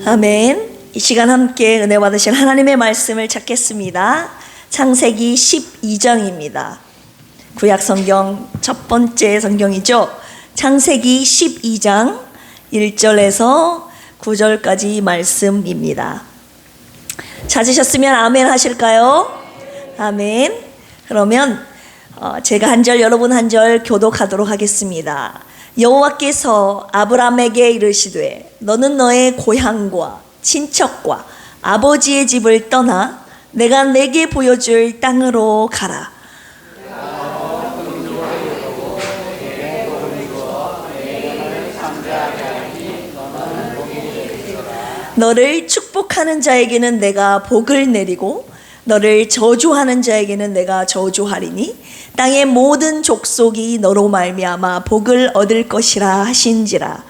아멘. 이 시간 함께 은혜 받으신 하나님의 말씀을 찾겠습니다. 창세기 12장입니다. 구약 성경 첫 번째 성경이죠. 창세기 12장 1절에서 9절까지 말씀입니다. 찾으셨으면 아멘 하실까요? 아멘. 그러면 제가 한 절, 여러분 한 절 교독하도록 하겠습니다. 여호와께서 아브람에게 이르시되 너는 너의 고향과 친척과 아버지의 집을 떠나 내가 내게 보여줄 땅으로 가라. 너를 축복하는 자에게는 내가 복을 내리고 너를 저주하는 자에게는 내가 저주하리니 땅의 모든 족속이 너로 말미암아 복을 얻을 것이라 하신지라.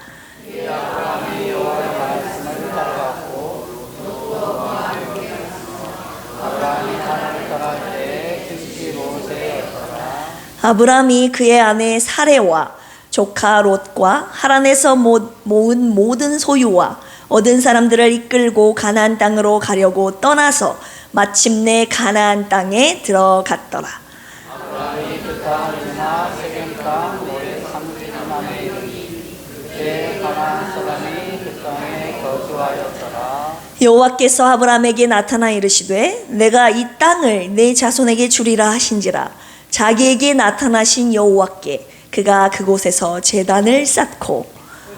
아브람이 그의 아내 사레와 조카 롯과 하란에서 모은 모든 소유와 얻은 사람들을 이끌고 가나안 땅으로 가려고 떠나서 마침내 가나안 땅에 들어갔더라. 아브라함이 그 땅을 지나 세겜 땅 모레 삼리산에 이르니 그때 가나안 사람이 그 땅에 거주하였더라. 여호와께서 아브라함에게 나타나 이르시되 내가 이 땅을 내 자손에게 주리라 하신지라. 자기에게 나타나신 여호와께 그가 그곳에서 제단을 쌓고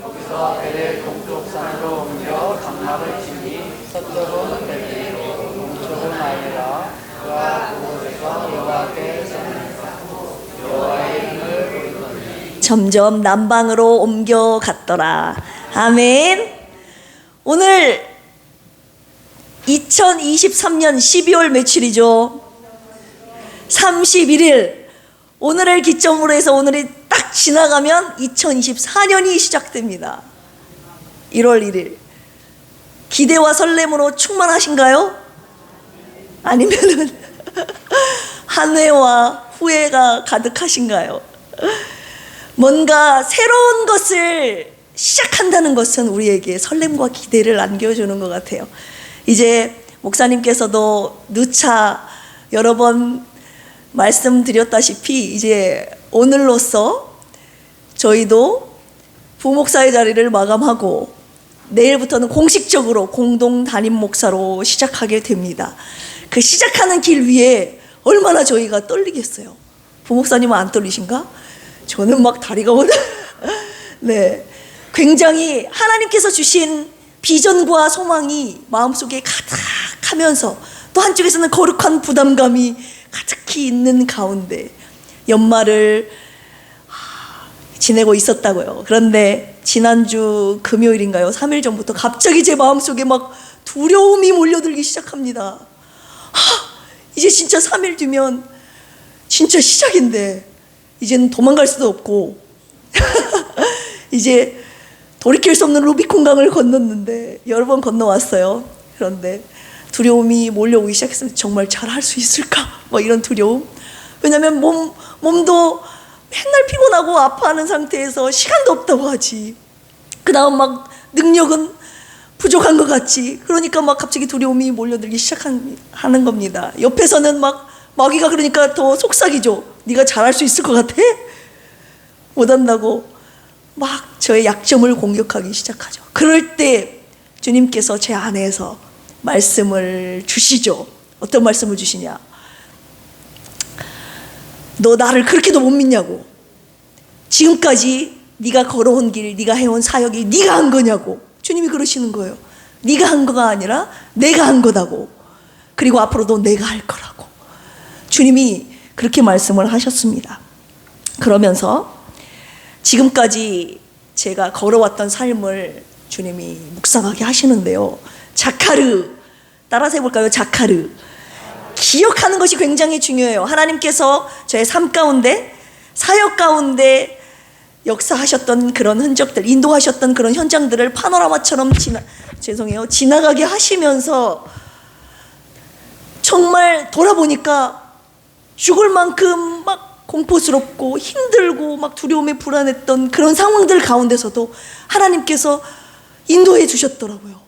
거기서 베델 동쪽 산으로 옮겨 장막을 치니 서쪽은 베델이요 동쪽은 아이라. 그가 그곳에서 여호와께 제단을 쌓고 여호와의 이름을 부르더니 점점 남방으로 옮겨갔더라. 아멘. 오늘 2023년 12월 며칠이죠? 31일. 오늘을 기점으로 해서 오늘이 딱 지나가면 2024년이 시작됩니다. 1월 1일. 기대와 설렘으로 충만하신가요? 아니면은 한회와 후회가 가득하신가요? 뭔가 새로운 것을 시작한다는 것은 우리에게 설렘과 기대를 안겨주는 것 같아요. 이제 목사님께서도 누차 여러 번 말씀드렸다시피 이제 오늘로써 저희도 부목사의 자리를 마감하고 내일부터는 공식적으로 공동 담임 목사로 시작하게 됩니다. 그 시작하는 길 위에 얼마나 저희가 떨리겠어요. 부목사님은 안 떨리신가? 저는 막 다리가 오늘 네, 굉장히 하나님께서 주신 비전과 소망이 마음속에 가득하면서 또 한쪽에서는 거룩한 부담감이 가득히 있는 가운데 연말을 지내고 있었다고요. 그런데 지난주 금요일인가요? 3일 전부터 갑자기 제 마음속에 막 두려움이 몰려들기 시작합니다. 이제 진짜 3일 뒤면 진짜 시작인데 이제는 도망갈 수도 없고 이제 돌이킬 수 없는 루비콘 강을 건넜는데 여러 번 건너왔어요. 그런데 두려움이 몰려오기 시작했습니다. 정말 잘할 수 있을까? 뭐 이런 두려움. 왜냐하면 몸도 맨날 피곤하고 아파하는 상태에서 시간도 없다고 하지. 그 다음 막 능력은 부족한 것 같지. 그러니까 막 갑자기 두려움이 몰려들기 시작하는 겁니다. 옆에서는 막 마귀가 그러니까 더 속삭이죠. 네가 잘할 수 있을 것 같아? 못한다고 막 저의 약점을 공격하기 시작하죠. 그럴 때 주님께서 제 안에서 말씀을 주시죠. 어떤 말씀을 주시냐? 너 나를 그렇게도 못 믿냐고. 지금까지 네가 걸어온 길, 네가 해온 사역이 네가 한 거냐고. 주님이 그러시는 거예요. 네가 한 거가 아니라 내가 한 거다고. 그리고 앞으로도 내가 할 거라고. 주님이 그렇게 말씀을 하셨습니다. 그러면서 지금까지 제가 걸어왔던 삶을 주님이 묵상하게 하시는데요. 자카르, 따라서 해볼까요? 자카르. 기억하는 것이 굉장히 중요해요. 하나님께서 저의 삶 가운데, 사역 가운데 역사하셨던 그런 흔적들, 인도하셨던 그런 현장들을 파노라마처럼 지나가게 하시면서 정말 돌아보니까 죽을 만큼 막 공포스럽고 힘들고 막 두려움에 불안했던 그런 상황들 가운데서도 하나님께서 인도해 주셨더라고요.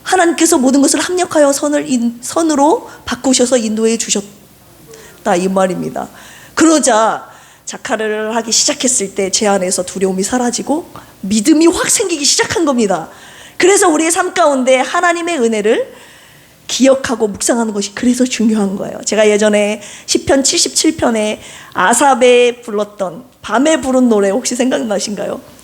하나님께서 모든 것을 합력하여 선으로 바꾸셔서 인도해 주셨다 이 말입니다. 그러자 자카를 하기 시작했을 때 제 안에서 두려움이 사라지고 믿음이 확 생기기 시작한 겁니다. 그래서 우리의 삶 가운데 하나님의 은혜를 기억하고 묵상하는 것이 그래서 중요한 거예요. 제가 예전에 시편 77편에 아삽에 불렀던 밤에 부른 노래 혹시 생각나신가요?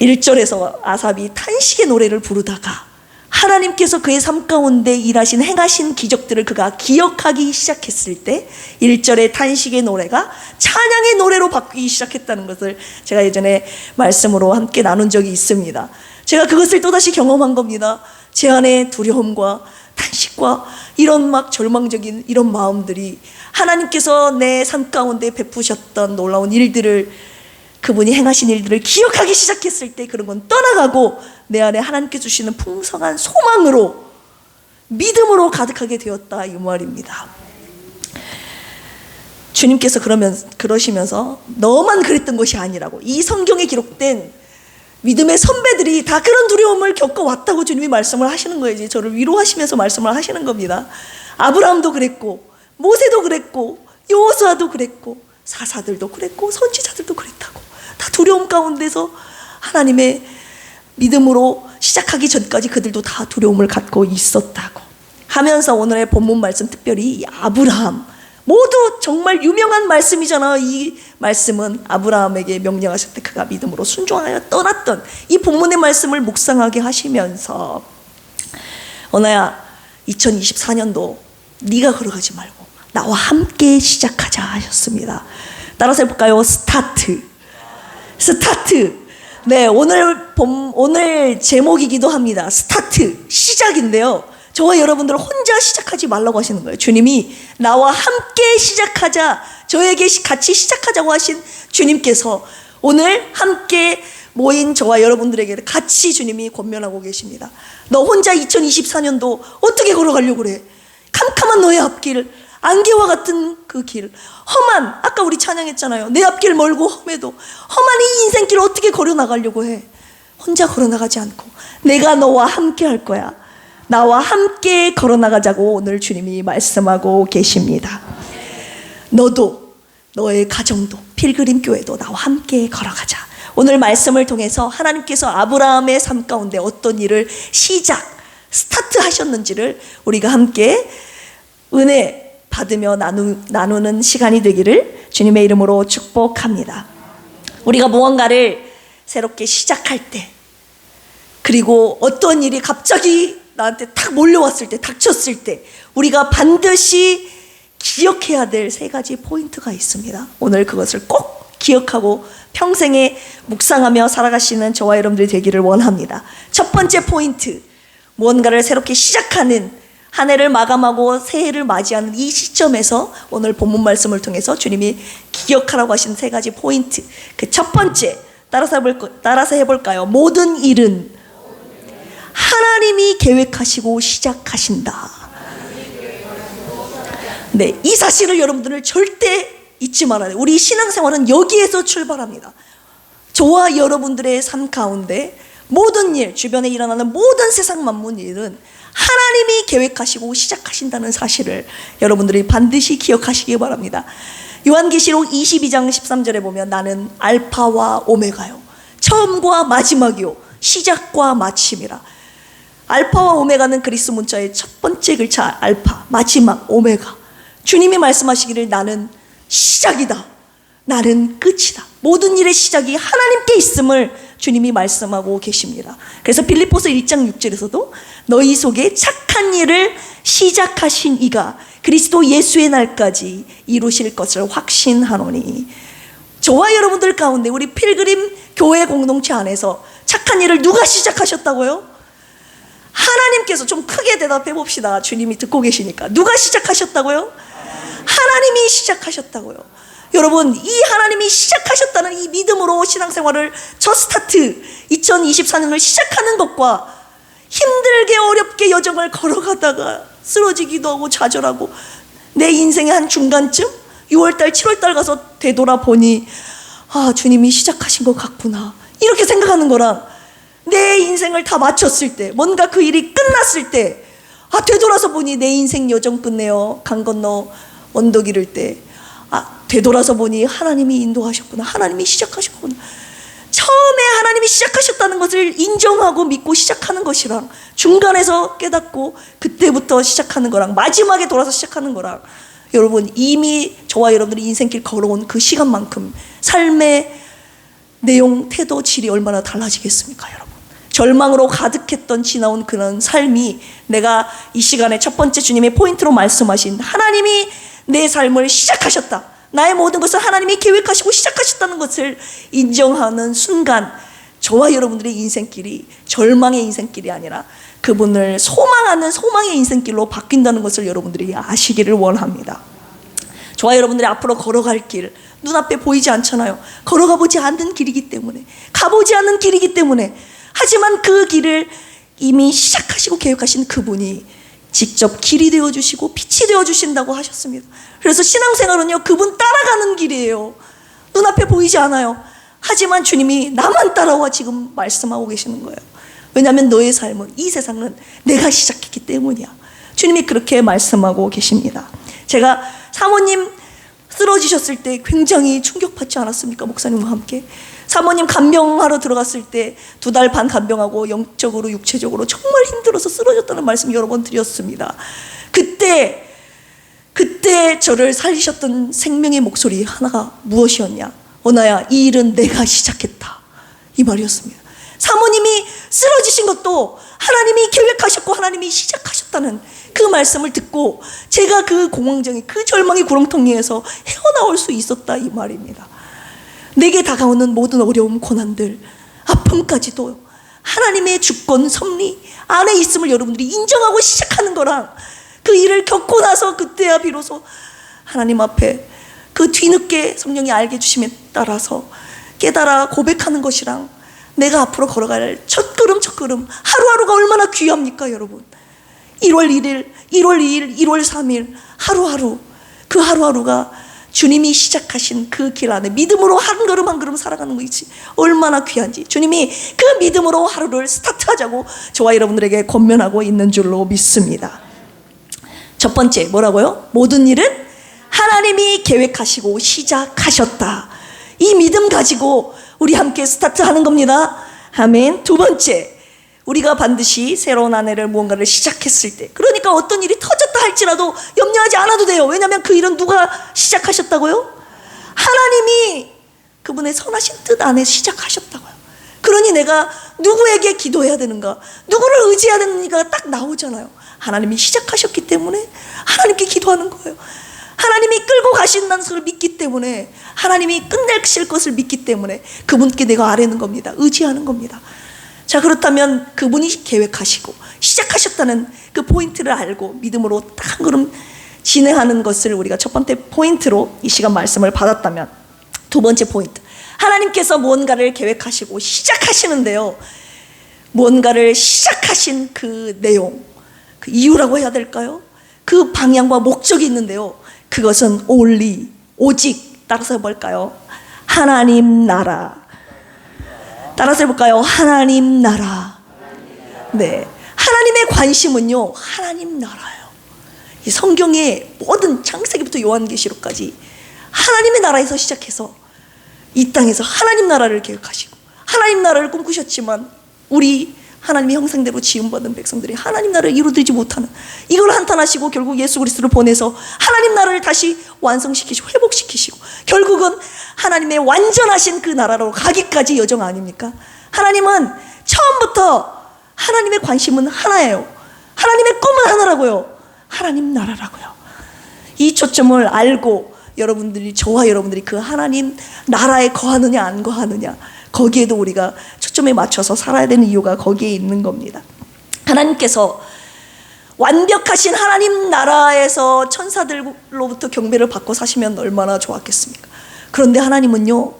1절에서 아삽이 탄식의 노래를 부르다가 하나님께서 그의 삶 가운데 일하신 행하신 기적들을 그가 기억하기 시작했을 때 1절의 탄식의 노래가 찬양의 노래로 바뀌기 시작했다는 것을 제가 예전에 말씀으로 함께 나눈 적이 있습니다. 제가 그것을 또다시 경험한 겁니다. 제 안에 두려움과 탄식과 이런 막 절망적인 이런 마음들이 하나님께서 내 삶 가운데 베푸셨던 놀라운 일들을, 그분이 행하신 일들을 기억하기 시작했을 때 그런 건 떠나가고 내 안에 하나님께 주시는 풍성한 소망으로, 믿음으로 가득하게 되었다 이 말입니다. 주님께서 그러시면서 너만 그랬던 것이 아니라고, 이 성경에 기록된 믿음의 선배들이 다 그런 두려움을 겪어왔다고 주님이 말씀을 하시는 거예요. 이제 저를 위로하시면서 말씀을 하시는 겁니다. 아브라함도 그랬고, 모세도 그랬고, 여호수아도 그랬고, 사사들도 그랬고, 선지자들도 그랬다고. 다 두려움 가운데서 하나님의 믿음으로 시작하기 전까지 그들도 다 두려움을 갖고 있었다고 하면서 오늘의 본문 말씀, 특별히 이 아브라함, 모두 정말 유명한 말씀이잖아요. 이 말씀은 아브라함에게 명령하실 때 그가 믿음으로 순종하여 떠났던 이 본문의 말씀을 묵상하게 하시면서, 언아야 2024년도 네가 걸어가지 말고 나와 함께 시작하자 하셨습니다. 따라서 해볼까요? 스타트. 네, 오늘 제목이기도 합니다. 스타트, 시작인데요. 저와 여러분들 혼자 시작하지 말라고 하시는 거예요. 주님이 나와 함께 시작하자, 저에게 같이 시작하자고 하신 주님께서 오늘 함께 모인 저와 여러분들에게 같이 주님이 권면하고 계십니다. 너 혼자 2024년도 어떻게 걸어가려고 그래? 캄캄한 너의 앞길, 안개와 같은 그 길, 험한, 아까 우리 찬양했잖아요. 내 앞길 멀고 험해도 험한 이 인생길 어떻게 걸어나가려고 해? 혼자 걸어나가지 않고 내가 너와 함께 할 거야. 나와 함께 걸어나가자고 오늘 주님이 말씀하고 계십니다. 너도, 너의 가정도, 필그림 교회도 나와 함께 걸어가자. 오늘 말씀을 통해서 하나님께서 아브라함의 삶 가운데 어떤 일을 스타트 하셨는지를 우리가 함께 은혜 받으며 나누는 시간이 되기를 주님의 이름으로 축복합니다. 우리가 무언가를 새롭게 시작할 때, 그리고 어떤 일이 갑자기 나한테 탁 몰려왔을 때, 닥쳤을 때 우리가 반드시 기억해야 될 3가지 포인트가 있습니다. 오늘 그것을 꼭 기억하고 평생에 묵상하며 살아가시는 저와 여러분들이 되기를 원합니다. 첫 번째 포인트, 무언가를 새롭게 시작하는, 한 해를 마감하고 새해를 맞이하는 이 시점에서 오늘 본문 말씀을 통해서 주님이 기억하라고 하신 3가지 포인트. 그 첫 번째, 따라서 해볼까요? 모든 일은 하나님이 계획하시고 시작하신다. 네, 이 사실을 여러분들을 절대 잊지 말아야 돼요. 우리 신앙생활은 여기에서 출발합니다. 저와 여러분들의 삶 가운데 모든 일, 주변에 일어나는 모든 세상 만물 일은 하나님이 계획하시고 시작하신다는 사실을 여러분들이 반드시 기억하시기 바랍니다. 요한계시록 22장 13절에 보면 나는 알파와 오메가요, 처음과 마지막이요, 시작과 마침이라. 알파와 오메가는 그리스 문자의 첫 번째 글자 알파, 마지막 오메가. 주님이 말씀하시기를 나는 시작이다, 나는 끝이다. 모든 일의 시작이 하나님께 있음을 주님이 말씀하고 계십니다. 그래서 빌립보서 1장 6절에서도 너희 속에 착한 일을 시작하신 이가 그리스도 예수의 날까지 이루실 것을 확신하노니. 저와 여러분들 가운데 우리 필그림 교회 공동체 안에서 착한 일을 누가 시작하셨다고요? 하나님께서. 좀 크게 대답해 봅시다. 주님이 듣고 계시니까. 누가 시작하셨다고요? 하나님이 시작하셨다고요. 여러분, 이 하나님이 시작하셨다는 이 믿음으로 신앙생활을 첫 스타트 2024년을 시작하는 것과 힘들게 어렵게 여정을 걸어가다가 쓰러지기도 하고 좌절하고 내 인생의 한 중간쯤 6월달 7월달 가서 되돌아보니 아, 주님이 시작하신 것 같구나, 이렇게 생각하는 거랑 내 인생을 다 마쳤을 때, 뭔가 그 일이 끝났을 때, 되돌아서 보니 내 인생 여정 끝내요. 강 건너 언덕 이를 때, 되돌아서 보니 하나님이 인도하셨구나. 하나님이 시작하셨구나. 처음에 하나님이 시작하셨다는 것을 인정하고 믿고 시작하는 것이랑, 중간에서 깨닫고 그때부터 시작하는 거랑, 마지막에 돌아서 시작하는 거랑, 여러분 이미 저와 여러분들이 인생길 걸어온 그 시간만큼 삶의 내용, 태도, 질이 얼마나 달라지겠습니까, 여러분? 절망으로 가득했던 지나온 그런 삶이, 내가 이 시간에 첫 번째 주님의 포인트로 말씀하신 하나님이 내 삶을 시작하셨다, 나의 모든 것을 하나님이 계획하시고 시작하셨다는 것을 인정하는 순간, 저와 여러분들의 인생길이 절망의 인생길이 아니라 그분을 소망하는 소망의 인생길로 바뀐다는 것을 여러분들이 아시기를 원합니다. 저와 여러분들이 앞으로 걸어갈 길, 눈앞에 보이지 않잖아요. 걸어가 보지 않는 길이기 때문에, 가보지 않는 길이기 때문에, 하지만 그 길을 이미 시작하시고 계획하신 그분이 직접 길이 되어주시고 빛이 되어주신다고 하셨습니다. 그래서 신앙생활은요, 그분 따라가는 길이에요. 눈앞에 보이지 않아요. 하지만 주님이 나만 따라와 지금 말씀하고 계시는 거예요. 왜냐하면 너의 삶은, 이 세상은 내가 시작했기 때문이야. 주님이 그렇게 말씀하고 계십니다. 제가 사모님 쓰러지셨을 때 굉장히 충격받지 않았습니까? 목사님과 함께 사모님 간병하러 들어갔을 때 2달 반 간병하고 영적으로 육체적으로 정말 힘들어서 쓰러졌다는 말씀 여러 번 드렸습니다. 그때 저를 살리셨던 생명의 목소리 하나가 무엇이었냐? 원아야, 이 일은 내가 시작했다, 이 말이었습니다. 사모님이 쓰러지신 것도 하나님이 계획하셨고 하나님이 시작하셨다는 그 말씀을 듣고 제가 그 공황장애, 그 절망의 구렁텅이에서 헤어나올 수 있었다, 이 말입니다. 내게 다가오는 모든 어려움, 고난들, 아픔까지도 하나님의 주권, 섭리 안에 있음을 여러분들이 인정하고 시작하는 거랑, 그 일을 겪고 나서 그때야 비로소 하나님 앞에 그 뒤늦게 성령이 알게 해주심에 따라서 깨달아 고백하는 것이랑, 내가 앞으로 걸어갈 첫 걸음 하루하루가 얼마나 귀합니까, 여러분? 1월 1일, 1월 2일, 1월 3일 하루하루, 그 하루하루가 주님이 시작하신 그 길 안에 믿음으로 한 걸음 한 걸음 살아가는 것이 얼마나 귀한지, 주님이 그 믿음으로 하루를 스타트하자고 저와 여러분들에게 권면하고 있는 줄로 믿습니다. 첫 번째 뭐라고요? 모든 일은 하나님이 계획하시고 시작하셨다. 이 믿음 가지고 우리 함께 스타트하는 겁니다. 아멘. 두 번째, 우리가 반드시 새로운 한 해를 무언가를 시작했을 때, 그러니까 어떤 일이 터졌다 할지라도 염려하지 않아도 돼요. 왜냐하면 그 일은 누가 시작하셨다고요? 하나님이 그분의 선하신 뜻 안에 시작하셨다고요. 그러니 내가 누구에게 기도해야 되는가, 누구를 의지해야 되는가가 딱 나오잖아요. 하나님이 시작하셨기 때문에 하나님께 기도하는 거예요. 하나님이 끌고 가신다는 것을 믿기 때문에, 하나님이 끝내실 것을 믿기 때문에 그분께 내가 아뢰는 겁니다. 의지하는 겁니다. 자, 그렇다면 그분이 계획하시고 시작하셨다는 그 포인트를 알고 믿음으로 딱 한 걸음 진행하는 것을 우리가 첫 번째 포인트로 이 시간 말씀을 받았다면, 두 번째 포인트, 하나님께서 무언가를 계획하시고 시작하시는데요, 무언가를 시작하신 그 내용, 그 이유라고 해야 될까요? 그 방향과 목적이 있는데요, 그것은 only, 오직, 따라서 해볼까요? 하나님 나라. 따라서 해볼까요? 하나님 나라. 네, 하나님의 관심은요, 하나님 나라예요. 이 성경의 모든 창세기부터 요한계시록까지 하나님의 나라에서 시작해서 이 땅에서 하나님 나라를 계획하시고 하나님 나라를 꿈꾸셨지만, 우리 하나님의 형상대로 지음받은 백성들이 하나님 나라를 이루어지지 못하는, 이걸 한탄하시고 결국 예수 그리스도를 보내서 하나님 나라를 다시 완성시키시고 회복시키시고, 결국은 하나님의 완전하신 그 나라로 가기까지 여정 아닙니까? 하나님은 처음부터 하나님의 관심은 하나예요. 하나님의 꿈은 하나라고요. 하나님 나라라고요. 이 초점을 알고 여러분들이, 저와 여러분들이 그 하나님 나라에 거하느냐 안 거하느냐, 거기에도 우리가 초점에 맞춰서 살아야 되는 이유가 거기에 있는 겁니다. 하나님께서 완벽하신 하나님 나라에서 천사들로부터 경배를 받고 사시면 얼마나 좋았겠습니까? 그런데 하나님은요,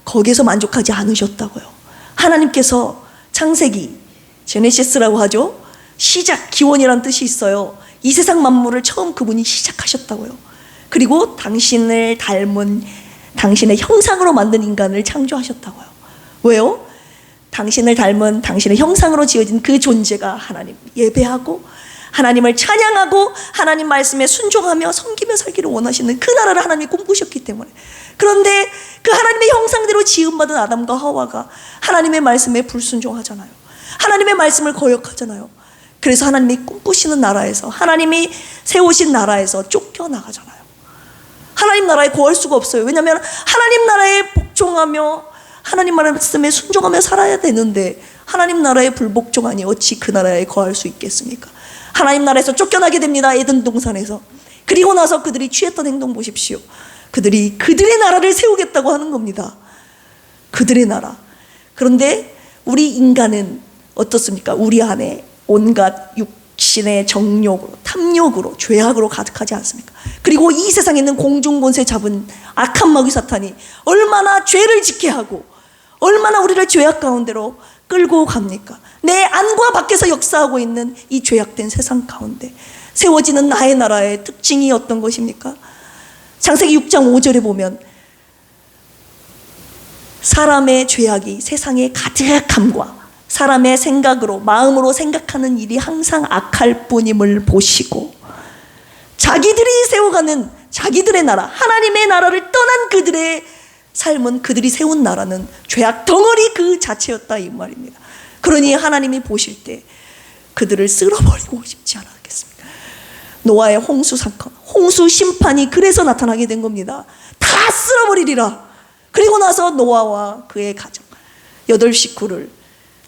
거기에서 만족하지 않으셨다고요. 하나님께서 창세기, 제네시스라고 하죠, 시작, 기원이라는 뜻이 있어요. 이 세상 만물을 처음 그분이 시작하셨다고요. 그리고 당신을 닮은, 당신의 형상으로 만든 인간을 창조하셨다고요. 왜요? 당신을 닮은 당신의 형상으로 지어진 그 존재가 하나님 예배하고 하나님을 찬양하고 하나님 말씀에 순종하며 섬기며 살기를 원하시는 그 나라를 하나님이 꿈꾸셨기 때문에, 그런데 그 하나님의 형상대로 지음받은 아담과 하와가 하나님의 말씀에 불순종하잖아요. 하나님의 말씀을 거역하잖아요. 그래서 하나님이 꿈꾸시는 나라에서, 하나님이 세우신 나라에서 쫓겨나가잖아요. 하나님 나라에 거할 수가 없어요. 왜냐하면 하나님 나라에 복종하며 하나님 말씀에 순종하며 살아야 되는데, 하나님 나라에 불복종하니 어찌 그 나라에 거할 수 있겠습니까? 하나님 나라에서 쫓겨나게 됩니다. 에덴 동산에서. 그리고 나서 그들이 취했던 행동 보십시오. 그들이 그들의 나라를 세우겠다고 하는 겁니다. 그들의 나라. 그런데 우리 인간은 어떻습니까? 우리 안에 온갖 육신의 정욕으로, 탐욕으로, 죄악으로 가득하지 않습니까? 그리고 이 세상에 있는 공중권세 잡은 악한 마귀 사탄이 얼마나 죄를 짓게 하고 얼마나 우리를 죄악 가운데로 끌고 갑니까? 내 안과 밖에서 역사하고 있는 이 죄악된 세상 가운데 세워지는 나의 나라의 특징이 어떤 것입니까? 창세기 6장 5절에 보면 사람의 죄악이 세상에 가득함과 사람의 생각으로, 마음으로 생각하는 일이 항상 악할 뿐임을 보시고, 자기들이 세워가는 자기들의 나라, 하나님의 나라를 떠난 그들의 삶은, 그들이 세운 나라는 죄악 덩어리 그 자체였다 이 말입니다. 그러니 하나님이 보실 때 그들을 쓸어버리고 싶지 않았겠습니까? 노아의 홍수 사건, 홍수 심판이 그래서 나타나게 된 겁니다. 다 쓸어버리리라. 그리고 나서 노아와 그의 가정 8식구를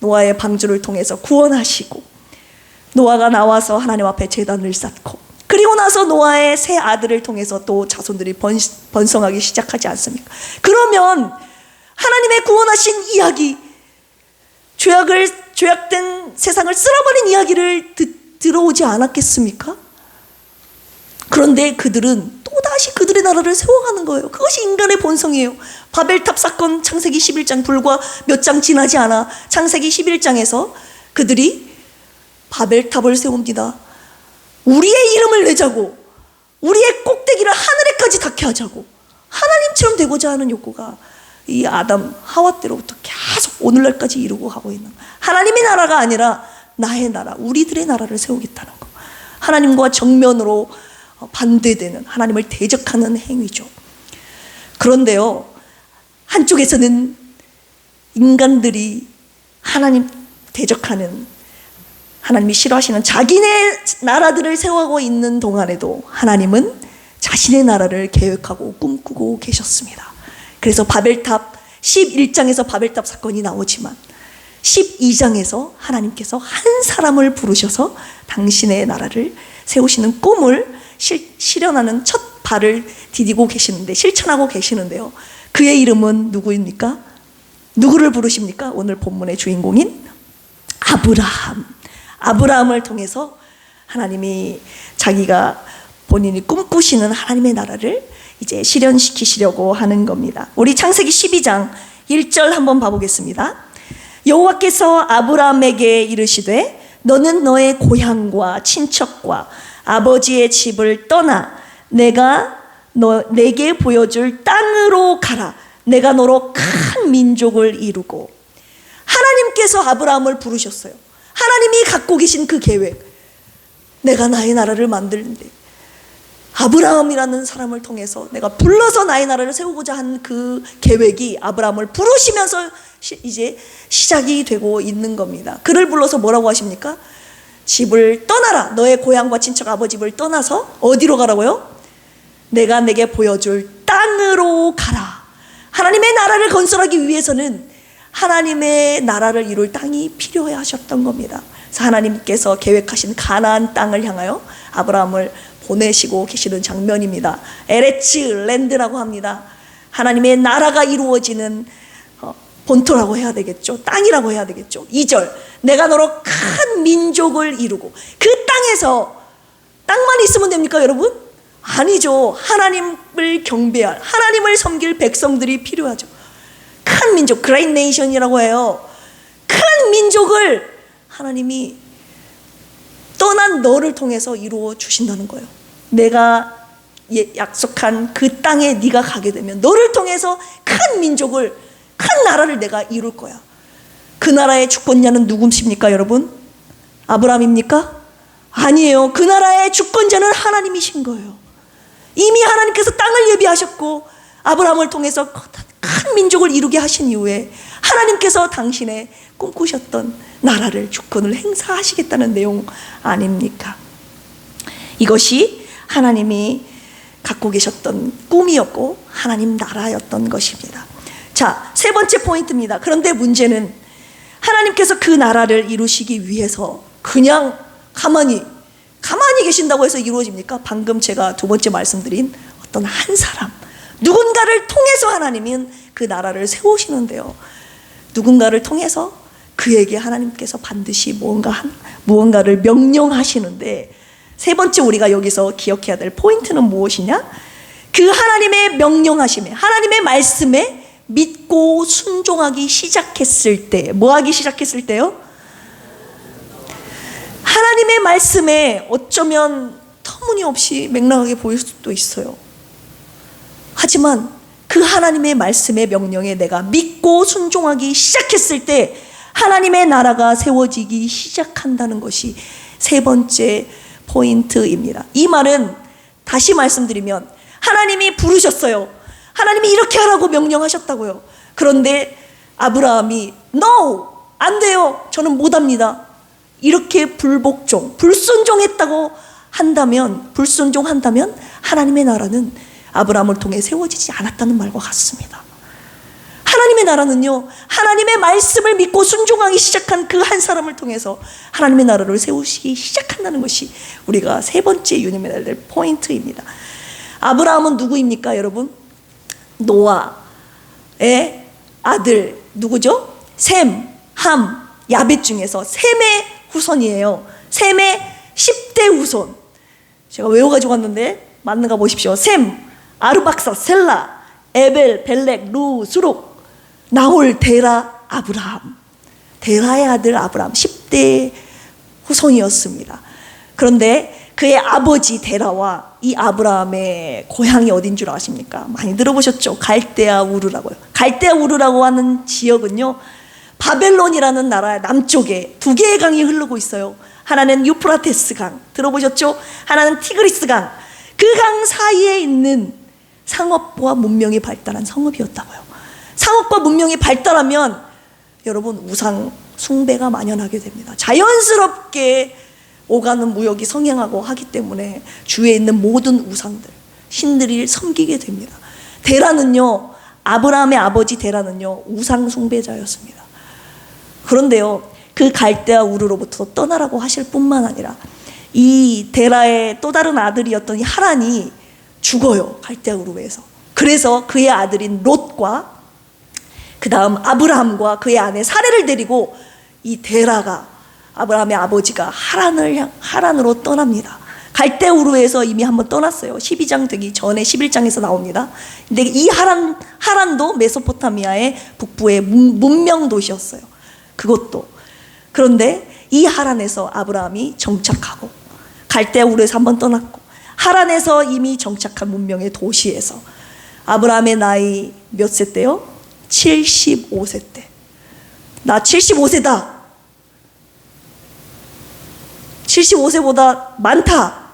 노아의 방주를 통해서 구원하시고, 노아가 나와서 하나님 앞에 제단을 쌓고, 그리고 나서 노아의 세 아들을 통해서 또 자손들이 번성하기 시작하지 않습니까? 그러면 하나님의 구원하신 이야기, 죄악된 세상을 쓸어버린 이야기를 들어오지 않았겠습니까? 그런데 그들은 또다시 그들의 나라를 세워가는 거예요. 그것이 인간의 본성이에요. 바벨탑 사건, 창세기 11장 불과 몇 장 지나지 않아 창세기 11장에서 그들이 바벨탑을 세웁니다. 우리의 이름을 내자고, 우리의 꼭대기를 하늘에까지 닿게 하자고, 하나님처럼 되고자 하는 욕구가 이 아담 하와 때로부터 계속 오늘날까지 이루고 가고 있는, 하나님의 나라가 아니라 나의 나라, 우리들의 나라를 세우겠다는 거, 하나님과 정면으로 반대되는, 하나님을 대적하는 행위죠. 그런데요, 한쪽에서는 인간들이 하나님 대적하는, 하나님이 싫어하시는 자기네 나라들을 세워가고 있는 동안에도 하나님은 자신의 나라를 계획하고 꿈꾸고 계셨습니다. 그래서 바벨탑 11장에서 바벨탑 사건이 나오지만 12장에서 하나님께서 한 사람을 부르셔서 당신의 나라를 세우시는 꿈을 실현하는 첫 발을 디디고 계시는데, 실천하고 계시는데요, 그의 이름은 누구입니까? 누구를 부르십니까? 오늘 본문의 주인공인 아브라함을 통해서 하나님이 자기가 본인이 꿈꾸시는 하나님의 나라를 이제 실현시키시려고 하는 겁니다. 우리 창세기 12장 1절 한번 봐보겠습니다. 여호와께서 아브라함에게 이르시되 너는 너의 고향과 친척과 아버지의 집을 떠나 내게 보여줄 땅으로 가라. 내가 너로 큰 민족을 이루고. 하나님께서 아브라함을 부르셨어요. 하나님이 갖고 계신 그 계획, 내가 나의 나라를 만드는데 아브라함이라는 사람을 통해서 내가 불러서 나의 나라를 세우고자 한 그 계획이 아브라함을 부르시면서 이제 시작이 되고 있는 겁니다. 그를 불러서 뭐라고 하십니까? 집을 떠나라. 너의 고향과 친척 아버지 집을 떠나서 어디로 가라고요? 내가 내게 보여줄 땅으로 가라. 하나님의 나라를 건설하기 위해서는 하나님의 나라를 이룰 땅이 필요해 하셨던 겁니다. 그래서 하나님께서 계획하신 가나안 땅을 향하여 아브라함을 보내시고 계시는 장면입니다. 에레츠 랜드라고 합니다. 하나님의 나라가 이루어지는 본토라고 해야 되겠죠. 땅이라고 해야 되겠죠. 2절, 내가 너로 큰 민족을 이루고. 그 땅에서 땅만 있으면 됩니까, 여러분? 아니죠. 하나님을 경배할, 하나님을 섬길 백성들이 필요하죠. 큰 민족, Great Nation이라고 해요. 큰 민족을 하나님이 떠난 너를 통해서 이루어 주신다는 거예요. 내가 약속한 그 땅에 네가 가게 되면 너를 통해서 큰 민족을, 큰 나라를 내가 이룰 거야. 그 나라의 주권자는 누구십니까, 여러분? 아브라함입니까? 아니에요. 그 나라의 주권자는 하나님이신 거예요. 이미 하나님께서 땅을 예비하셨고 아브라함을 통해서 큰 민족을 이루게 하신 이후에 하나님께서 당신의 꿈꾸셨던 나라를 주권을 행사하시겠다는 내용 아닙니까? 이것이 하나님이 갖고 계셨던 꿈이었고 하나님 나라였던 것입니다. 자, 세 번째 포인트입니다. 그런데 문제는 하나님께서 그 나라를 이루시기 위해서 그냥 가만히 계신다고 해서 이루어집니까? 방금 제가 두 번째 말씀드린 어떤 한 사람, 누군가를 통해서 하나님은 그 나라를 세우시는데요. 누군가를 통해서 그에게 하나님께서 반드시 무언가를 명령하시는데, 세 번째 우리가 여기서 기억해야 될 포인트는 무엇이냐? 그 하나님의 명령하심에, 하나님의 말씀에 믿고 순종하기 시작했을 때, 뭐 하기 시작했을 때요? 하나님의 말씀에 어쩌면 터무니없이 맥락하게 보일 수도 있어요. 하지만 그 하나님의 말씀의 명령에 내가 믿고 순종하기 시작했을 때 하나님의 나라가 세워지기 시작한다는 것이 세 번째 포인트입니다. 이 말은 다시 말씀드리면 하나님이 부르셨어요. 하나님이 이렇게 하라고 명령하셨다고요. 그런데 아브라함이 No! 안 돼요. 저는 못합니다. 이렇게 불순종한다면 하나님의 나라는 아브라함을 통해 세워지지 않았다는 말과 같습니다. 하나님의 나라는요, 하나님의 말씀을 믿고 순종하기 시작한 그 한 사람을 통해서 하나님의 나라를 세우시기 시작한다는 것이 우리가 세 번째 유념해야 될 포인트입니다. 아브라함은 누구입니까, 여러분? 노아의 아들 누구죠? 셈, 함, 야벳 중에서 셈의 후손이에요. 셈의 10대 후손. 제가 외워가지고 왔는데 맞는가 보십시오. 셈, 아르박사, 셀라, 에벨, 벨렉, 루, 수룩, 나홀, 데라, 아브라함. 데라의 아들 아브라함 10대 후손이었습니다. 그런데 그의 아버지 데라와 이 아브라함의 고향이 어딘 줄 아십니까? 많이 들어보셨죠? 갈대아 우르라고요. 갈대아 우르라고 하는 지역은요, 바벨론이라는 나라 남쪽에 두 개의 강이 흐르고 있어요. 하나는 유프라테스 강, 들어보셨죠? 하나는 티그리스 강. 그 강 사이에 있는 상업과 문명이 발달한 성읍이었다고요. 상업과 문명이 발달하면 여러분 우상 숭배가 만연하게 됩니다. 자연스럽게 오가는 무역이 성행하고 하기 때문에 주위에 있는 모든 우상들, 신들을 섬기게 됩니다. 데라는요, 아브라함의 아버지 데라는요, 우상 숭배자였습니다. 그런데요, 그 갈대아 우르로부터 떠나라고 하실 뿐만 아니라 이 데라의 또 다른 아들이었던 이 하란이 죽어요. 갈대아 우르에서. 그래서 그의 아들인 롯과 그 다음 아브라함과 그의 아내 사레를 데리고 이 데라가, 아브라함의 아버지가 하란으로 떠납니다. 갈대아 우르에서 이미 한번 떠났어요. 12장 되기 전에 11장에서 나옵니다. 근데 이 하란도 메소포타미아의 북부의 문명 도시였어요. 그것도. 그런데 이 하란에서 아브라함이 정착하고 갈대아 우르에서 한번 떠났고 하란에서 이미 정착한 문명의 도시에서 아브라함의 나이 몇 세 때요? 75세 때. 나 75세다. 75세보다 많다.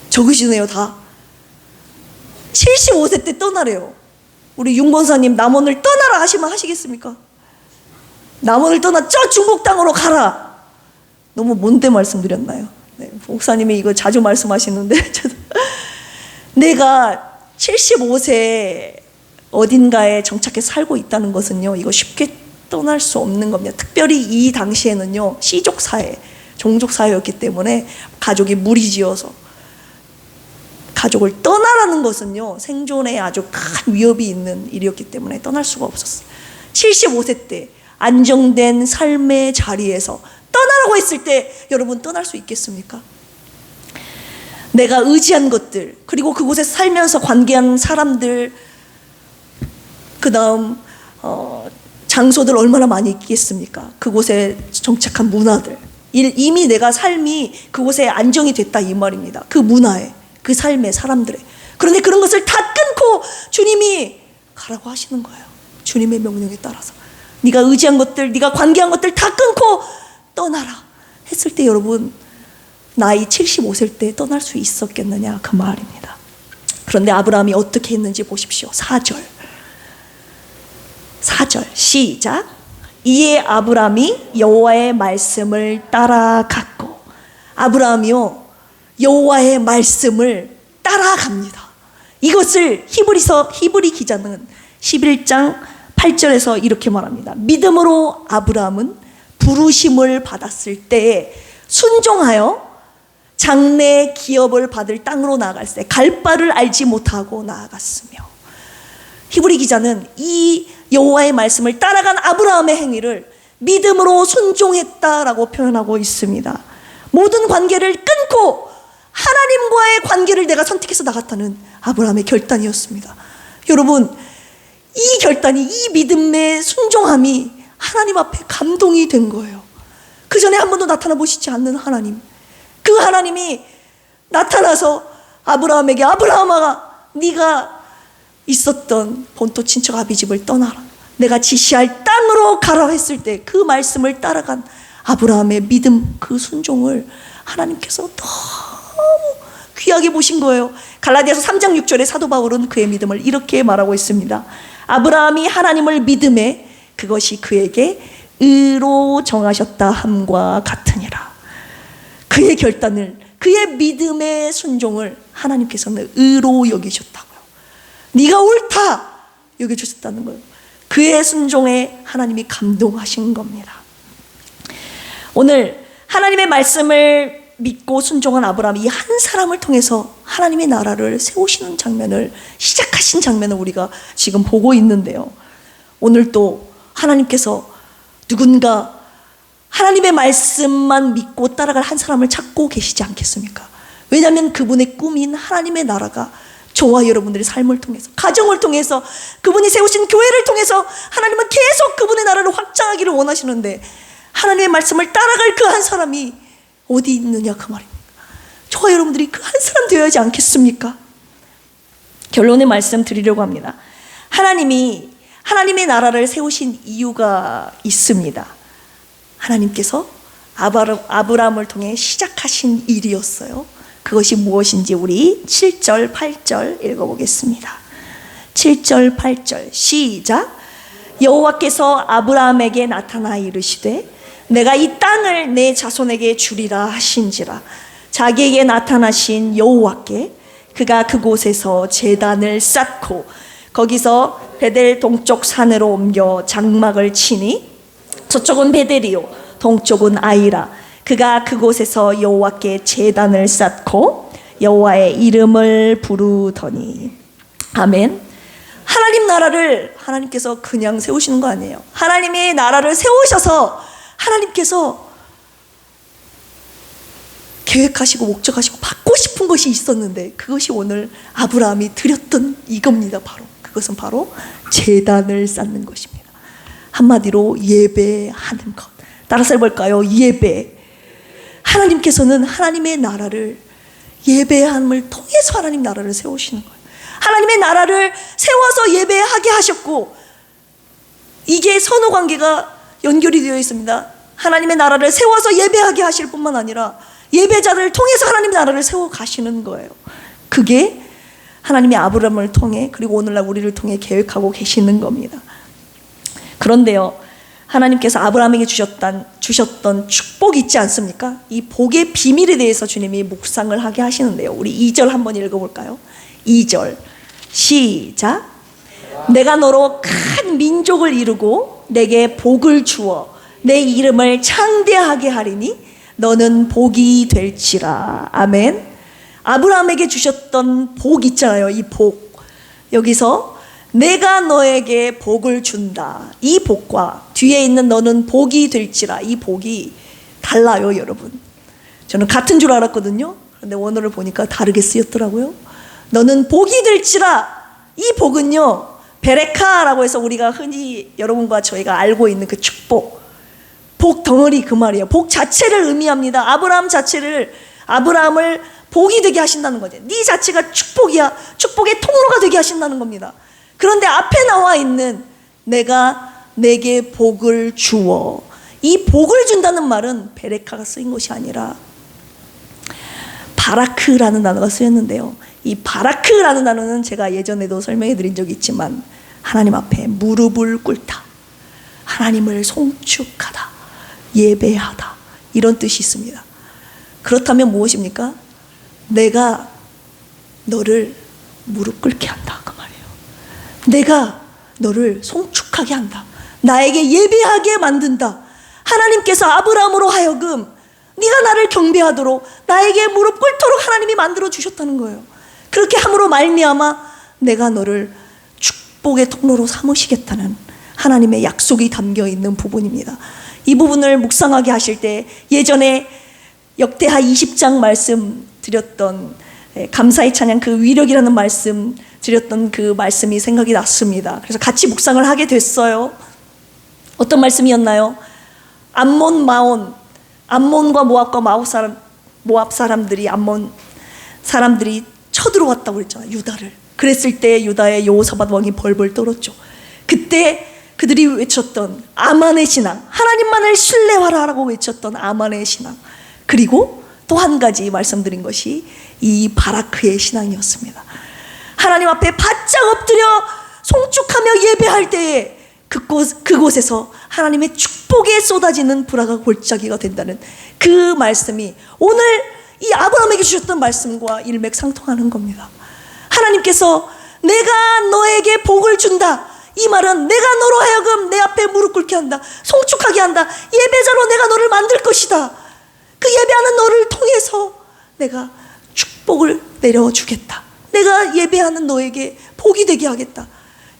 적으시네요, 다. 75세 때 떠나래요. 우리 윤권사님 남원을 떠나라 하시면 하시겠습니까? 남원을 떠나 저 중국 땅으로 가라. 너무 뭔데 말씀드렸나요? 네, 목사님이 이거 자주 말씀하시는데 저도 내가 75세 어딘가에 정착해서 살고 있다는 것은요, 이거 쉽게 떠날 수 없는 겁니다. 특별히 이 당시에는요, 시족 사회, 종족 사회였기 때문에 가족이 무리지어서 가족을 떠나라는 것은요, 생존에 아주 큰 위협이 있는 일이었기 때문에 떠날 수가 없었어요. 75세 때 안정된 삶의 자리에서 떠나라고 했을 때 여러분 떠날 수 있겠습니까? 내가 의지한 것들, 그리고 그곳에 살면서 관계한 사람들, 그 다음 장소들 얼마나 많이 있겠습니까? 그곳에 정착한 문화들, 이미 내가 삶이 그곳에 안정이 됐다 이 말입니다. 그 문화에, 그 삶에, 사람들에. 그런데 그런 것을 다 끊고 주님이 가라고 하시는 거예요. 주님의 명령에 따라서 네가 의지한 것들, 네가 관계한 것들 다 끊고 떠나라 했을 때 여러분 나이 75세일 때 떠날 수 있었겠느냐 그 말입니다. 그런데 아브라함이 어떻게 했는지 보십시오. 4절 시작. 이에 아브라함이 여호와의 말씀을 따라갔고, 아브라함이요 여호와의 말씀을 따라갑니다. 이것을 히브리 기자는 11장 8절에서 이렇게 말합니다. 믿음으로 아브라함은 부르심을 받았을 때에 순종하여 장래 기업을 받을 땅으로 나아갈 때 갈 바를 알지 못하고 나아갔으며, 히브리 기자는 이 여호와의 말씀을 따라간 아브라함의 행위를 믿음으로 순종했다라고 표현하고 있습니다. 모든 관계를 끊고 하나님과의 관계를 내가 선택해서 나갔다는 아브라함의 결단이었습니다. 여러분, 이 결단이, 이 믿음의 순종함이 하나님 앞에 감동이 된 거예요. 그 전에 한 번도 나타나 보시지 않는 하나님, 그 하나님이 나타나서 아브라함에게 아브라함아 네가 있었던 본토 친척 아비집을 떠나라, 내가 지시할 땅으로 가라 했을 때 그 말씀을 따라간 아브라함의 믿음, 그 순종을 하나님께서 너무 귀하게 보신 거예요. 갈라디아서 3장 6절에 사도 바울은 그의 믿음을 이렇게 말하고 있습니다. 아브라함이 하나님을 믿음에 그것이 그에게 의로 정하셨다 함과 같으니라. 그의 결단을, 그의 믿음의 순종을 하나님께서는 의로 여기셨다고요. 네가 옳다 여겨주셨다는 거예요. 그의 순종에 하나님이 감동하신 겁니다. 오늘 하나님의 말씀을 믿고 순종한 아브라함이 이 한 사람을 통해서 하나님의 나라를 세우시는 장면을, 시작하신 장면을 우리가 지금 보고 있는데요, 오늘 또 하나님께서 누군가 하나님의 말씀만 믿고 따라갈 한 사람을 찾고 계시지 않겠습니까? 왜냐하면 그분의 꿈인 하나님의 나라가 저와 여러분들의 삶을 통해서, 가정을 통해서, 그분이 세우신 교회를 통해서 하나님은 계속 그분의 나라를 확장하기를 원하시는데, 하나님의 말씀을 따라갈 그 한 사람이 어디 있느냐 그 말입니다. 저와 여러분들이 그 한 사람 되어야 하지 않겠습니까? 결론의 말씀 드리려고 합니다. 하나님이 하나님의 나라를 세우신 이유가 있습니다. 하나님께서 아브라함을 통해 시작하신 일이었어요. 그것이 무엇인지 우리 7절 8절 읽어보겠습니다. 7절 8절 시작. 여호와께서 아브라함에게 나타나 이르시되 내가 이 땅을 내 자손에게 주리라 하신지라. 자기에게 나타나신 여호와께 그가 그곳에서 제단을 쌓고 거기서 베델 동쪽 산으로 옮겨 장막을 치니, 서쪽은 베델이요 동쪽은 아이라. 그가 그곳에서 여호와께 제단을 쌓고 여호와의 이름을 부르더니. 아멘. 하나님 나라를 하나님께서 그냥 세우시는 거 아니에요. 하나님의 나라를 세우셔서 하나님께서 계획하시고 목적하시고 받고 싶은 것이 있었는데, 그것이 오늘 아브라함이 드렸던 이겁니다. 그것은 바로 제단을 쌓는 것입니다. 한마디로 예배하는 것. 따라서 해볼까요? 예배. 하나님께서는 하나님의 나라를 예배함을 통해서 하나님 나라를 세우시는 거예요. 하나님의 나라를 세워서 예배하게 하셨고, 이게 선후관계가 연결이 되어 있습니다. 하나님의 나라를 세워서 예배하게 하실 뿐만 아니라 예배자들을 통해서 하나님의 나라를 세워 가시는 거예요. 그게 하나님의 아브라함을 통해, 그리고 오늘날 우리를 통해 계획하고 계시는 겁니다. 그런데요, 하나님께서 아브라함에게 주셨던 축복이 있지 않습니까? 이 복의 비밀에 대해서 주님이 묵상을 하게 하시는데요, 우리 2절 한번 읽어볼까요? 2절 시작. 내가 너로 큰 민족을 이루고 내게 복을 주어 내 이름을 창대하게 하리니 너는 복이 될지라. 아멘. 아브라함에게 주셨던 복 있잖아요. 이 복, 여기서 내가 너에게 복을 준다, 이 복과 뒤에 있는 너는 복이 될지라, 이 복이 달라요. 여러분, 저는 같은 줄 알았거든요. 그런데 원어를 보니까 다르게 쓰였더라고요. 너는 복이 될지라, 이 복은요 베레카라고 해서 우리가 흔히 여러분과 저희가 알고 있는 그 축복, 복 덩어리 그 말이에요. 복 자체를 의미합니다. 아브라함을 복이 되게 하신다는 거죠. 네 자체가 축복이야. 축복의 통로가 되게 하신다는 겁니다. 그런데 앞에 나와 있는 내가 내게 복을 주어. 이 복을 준다는 말은 베레카가 쓰인 것이 아니라 바라크라는 단어가 쓰였는데요. 이 바라크라는 단어는 제가 예전에도 설명해 드린 적이 있지만 하나님 앞에 무릎을 꿇다, 하나님을 송축하다, 예배하다, 이런 뜻이 있습니다. 그렇다면 무엇입니까? 내가 너를 무릎 꿇게 한다, 그 말이에요. 내가 너를 송축하게 한다, 나에게 예배하게 만든다. 하나님께서 아브라함으로 하여금 네가 나를 경배하도록, 나에게 무릎 꿇도록 하나님이 만들어 주셨다는 거예요. 그렇게 함으로 말미암아 내가 너를 축복의 통로로 삼으시겠다는 하나님의 약속이 담겨 있는 부분입니다. 이 부분을 묵상하게 하실 때 예전에 역대하 20장 말씀 드렸던, 감사의 찬양 그 위력이라는 말씀 드렸던 그 말씀이 생각이 났습니다. 그래서 같이 묵상을 하게 됐어요. 어떤 말씀이었나요? 암몬, 마온, 암몬과 모압과 모압 사람들이, 암몬 사람들이 쳐들어왔다고 그랬잖아요, 유다를. 그랬을 때 유다의 여호사밧 왕이 벌벌 떨었죠. 그때 그들이 외쳤던 아만의 신앙, 하나님만을 신뢰하라고 외쳤던 아만의 신앙, 그리고 또 한 가지 말씀드린 것이 이 바라크의 신앙이었습니다. 하나님 앞에 바짝 엎드려 송축하며 예배할 때에 그곳에서 하나님의 축복에 쏟아지는 불화가 골짜기가 된다는 그 말씀이 오늘 이 아브라함에게 주셨던 말씀과 일맥상통하는 겁니다. 하나님께서 내가 너에게 복을 준다, 이 말은 내가 너로 하여금 내 앞에 무릎 꿇게 한다, 송축하게 한다, 예배자로 내가 너를 만들 것이다. 그 예배하는 너를 통해서 내가 축복을 내려주겠다. 내가 예배하는 너에게 복이 되게 하겠다.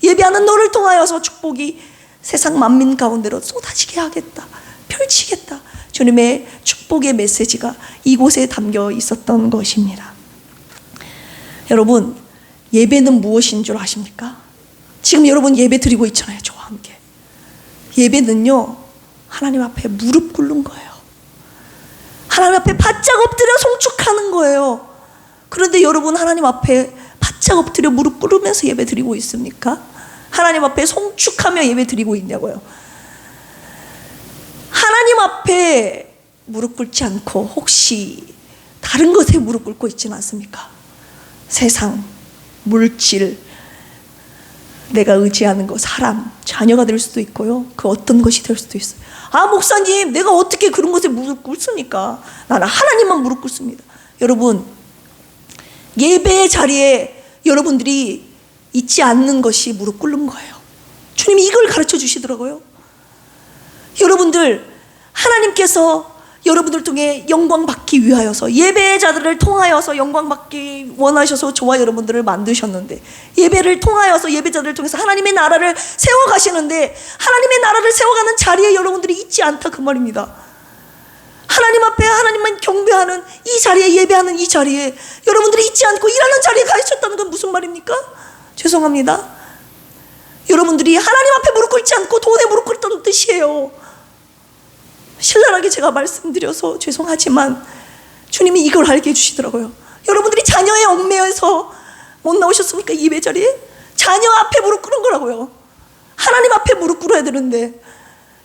예배하는 너를 통하여서 축복이 세상 만민 가운데로 쏟아지게 하겠다, 펼치겠다. 주님의 축복의 메시지가 이곳에 담겨 있었던 것입니다. 여러분, 예배는 무엇인 줄 아십니까? 지금 여러분 예배 드리고 있잖아요, 저와 함께. 예배는요, 하나님 앞에 무릎 꿇는 거예요. 하나님 앞에 바짝 엎드려 송축하는 거예요. 그런데 여러분, 하나님 앞에 바짝 엎드려 무릎 꿇으면서 예배 드리고 있습니까? 하나님 앞에 송축하며 예배 드리고 있냐고요. 하나님 앞에 무릎 꿇지 않고 혹시 다른 것에 무릎 꿇고 있지는 않습니까? 세상, 물질, 내가 의지하는 것, 사람, 자녀가 될 수도 있고요, 그 어떤 것이 될 수도 있어요. 아, 목사님, 내가 어떻게 그런 것에 무릎 꿇습니까? 나는 하나님만 무릎 꿇습니다. 여러분, 예배의 자리에 여러분들이 있지 않는 것이 무릎 꿇는 거예요. 주님이 이걸 가르쳐 주시더라고요. 여러분들, 하나님께서 여러분들 통해 영광 받기 위하여서, 예배자들을 통하여서 영광 받기 원하셔서 저와 여러분들을 만드셨는데, 예배를 통하여서 예배자들을 통해서 하나님의 나라를 세워가시는데, 하나님의 나라를 세워가는 자리에 여러분들이 있지 않다, 그 말입니다. 하나님 앞에 하나님만 경배하는 이 자리에, 예배하는 이 자리에 여러분들이 있지 않고 일하는 자리에 가 있었다는 건 무슨 말입니까? 죄송합니다. 여러분들이 하나님 앞에 무릎 꿇지 않고 돈에 무릎 꿇었다는 뜻이에요. 신랄하게 제가 말씀드려서 죄송하지만 주님이 이걸 알게 해주시더라고요. 여러분들이 자녀의 얽매여서 못 나오셨습니까? 예배 자리에 자녀 앞에 무릎 꿇은 거라고요. 하나님 앞에 무릎 꿇어야 되는데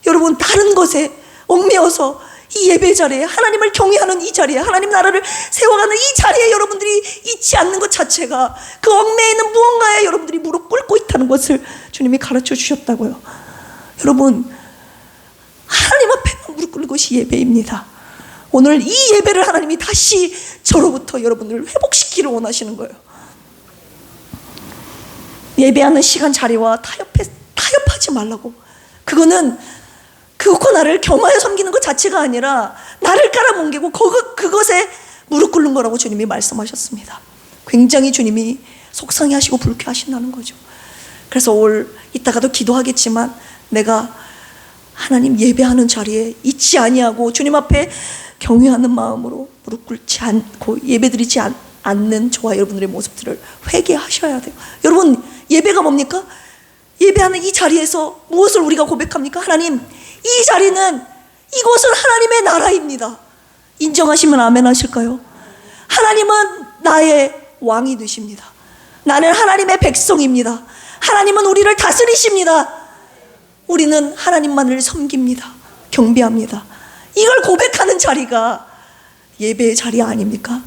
여러분, 다른 것에 얽매여서 이 예배 자리에, 하나님을 경외하는 이 자리에, 하나님 나라를 세워가는 이 자리에 여러분들이 있지 않는 것 자체가, 그 얽매여 있는 무언가에 여러분들이 무릎 꿇고 있다는 것을 주님이 가르쳐 주셨다고요. 여러분, 하나님 앞에 무릎 꿇는 것이 예배입니다. 오늘 이 예배를 하나님이 다시 저로부터 여러분들을 회복시키기를 원하시는 거예요. 예배하는 시간 자리와 타협하지 말라고. 그거는 그것과 나를 겸하여 섬기는 것 자체가 아니라 나를 깔아뭉개고 그것에 무릎 꿇는 거라고 주님이 말씀하셨습니다. 굉장히 주님이 속상해하시고 불쾌하신다는 거죠. 그래서 이따가도 기도하겠지만 내가 하나님 예배하는 자리에 있지 아니하고 주님 앞에 경외하는 마음으로 무릎 꿇지 않고 예배드리지 않는 저와 여러분들의 모습들을 회개하셔야 돼요. 여러분, 예배가 뭡니까? 예배하는 이 자리에서 무엇을 우리가 고백합니까? 하나님, 이 자리는, 이곳은 하나님의 나라입니다. 인정하시면 아멘 하실까요? 하나님은 나의 왕이 되십니다. 나는 하나님의 백성입니다. 하나님은 우리를 다스리십니다. 우리는 하나님만을 섬깁니다. 경배합니다. 이걸 고백하는 자리가 예배의 자리 아닙니까?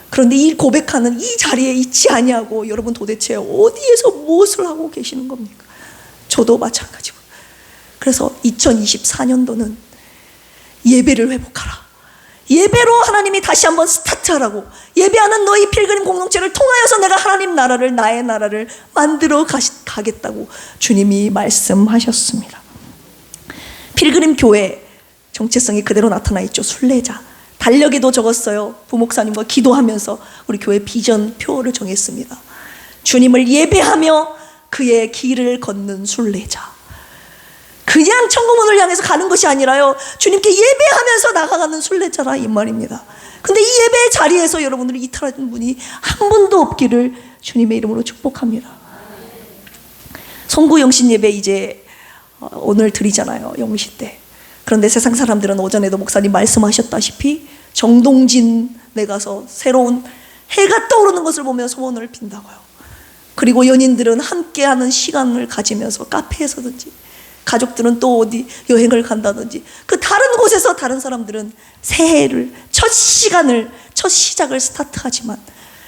그런데 이 고백하는 이 자리에 있지 아니하고 여러분 도대체 어디에서 무엇을 하고 계시는 겁니까? 저도 마찬가지고. 그래서 2024년도는 예배를 회복하라. 예배로 하나님이 다시 한번 스타트하라고. 예배하는 너희 필그림 공동체를 통하여서 내가 하나님 나라를, 나의 나라를 만들어 가겠다고 주님이 말씀하셨습니다. 필그림 교회 정체성이 그대로 나타나 있죠. 순례자. 달력에도 적었어요. 부목사님과 기도하면서 우리 교회 비전 표를 정했습니다. 주님을 예배하며 그의 길을 걷는 순례자. 그냥 천국문을 향해서 가는 것이 아니라요, 주님께 예배하면서 나아가는 순례자라 이 말입니다. 근데 이 예배의 자리에서 여러분들이 이탈하는 분이 한 분도 없기를 주님의 이름으로 축복합니다. 송구 영신 예배 이제 오늘 드리잖아요, 영시 때. 그런데 세상 사람들은 오전에도 목사님 말씀하셨다시피 정동진에 가서 새로운 해가 떠오르는 것을 보며 소원을 빈다고요. 그리고 연인들은 함께하는 시간을 가지면서 카페에서든지, 가족들은 또 어디 여행을 간다든지, 그 다른 곳에서 다른 사람들은 새해를, 첫 시작을 스타트하지만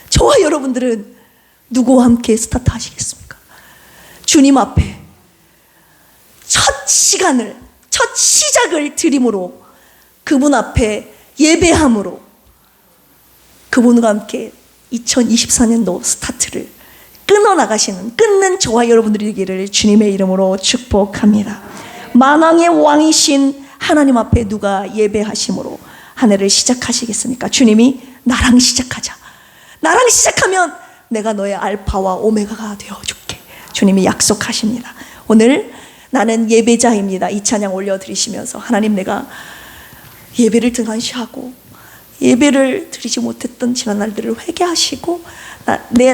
저와 여러분들은 누구와 함께 스타트하시겠습니까? 주님 앞에 첫 시작을 드림으로, 그분 앞에 예배함으로, 그분과 함께 2024년도 스타트를 끊는 저와 여러분들이 되기를 주님의 이름으로 축복합니다. 만왕의 왕이신 하나님 앞에 누가 예배하심으로 한 해를 시작하시겠습니까? 주님이 나랑 시작하자. 나랑 시작하면 내가 너의 알파와 오메가가 되어줄게. 주님이 약속하십니다. 오늘 나는 예배자입니다. 이 찬양 올려드리시면서 하나님, 내가 예배를 등한시하고 예배를 드리지 못했던 지난 날들을 회개하시고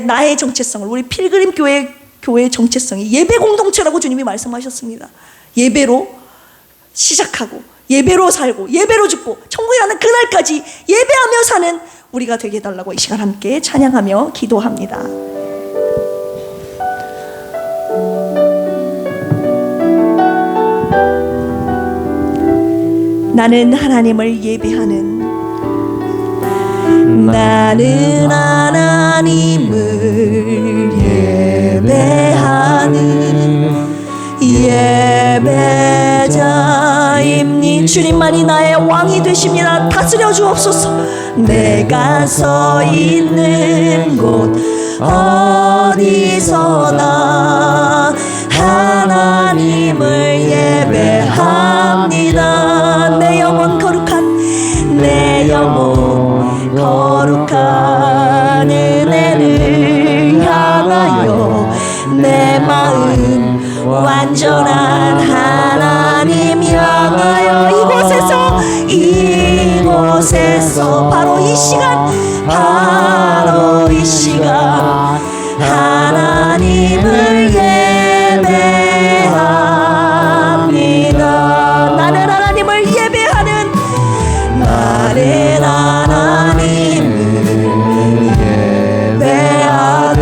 나의 정체성을, 우리 필그림 교회의 정체성이 예배 공동체라고 주님이 말씀하셨습니다. 예배로 시작하고 예배로 살고 예배로 죽고 천국에 가는 그날까지 예배하며 사는 우리가 되게 해달라고 이 시간 함께 찬양하며 기도합니다. 나는 하나님을 예배하는, 나는 하나님을 예배하는 예배자입니. 주님만이 나의 왕이 되십니다. 다스려 주옵소서. 내가 서 있는 곳 어디서나 하나님을 예배합니다. 내 영혼 거룩한 은혜를 향하여 내 마음 완전한 하나님 향하여 이곳에서 바로 이 시간 하나님을 예배합니다. 나는 하나님을 예배하는, 나는 하나님을 예배하는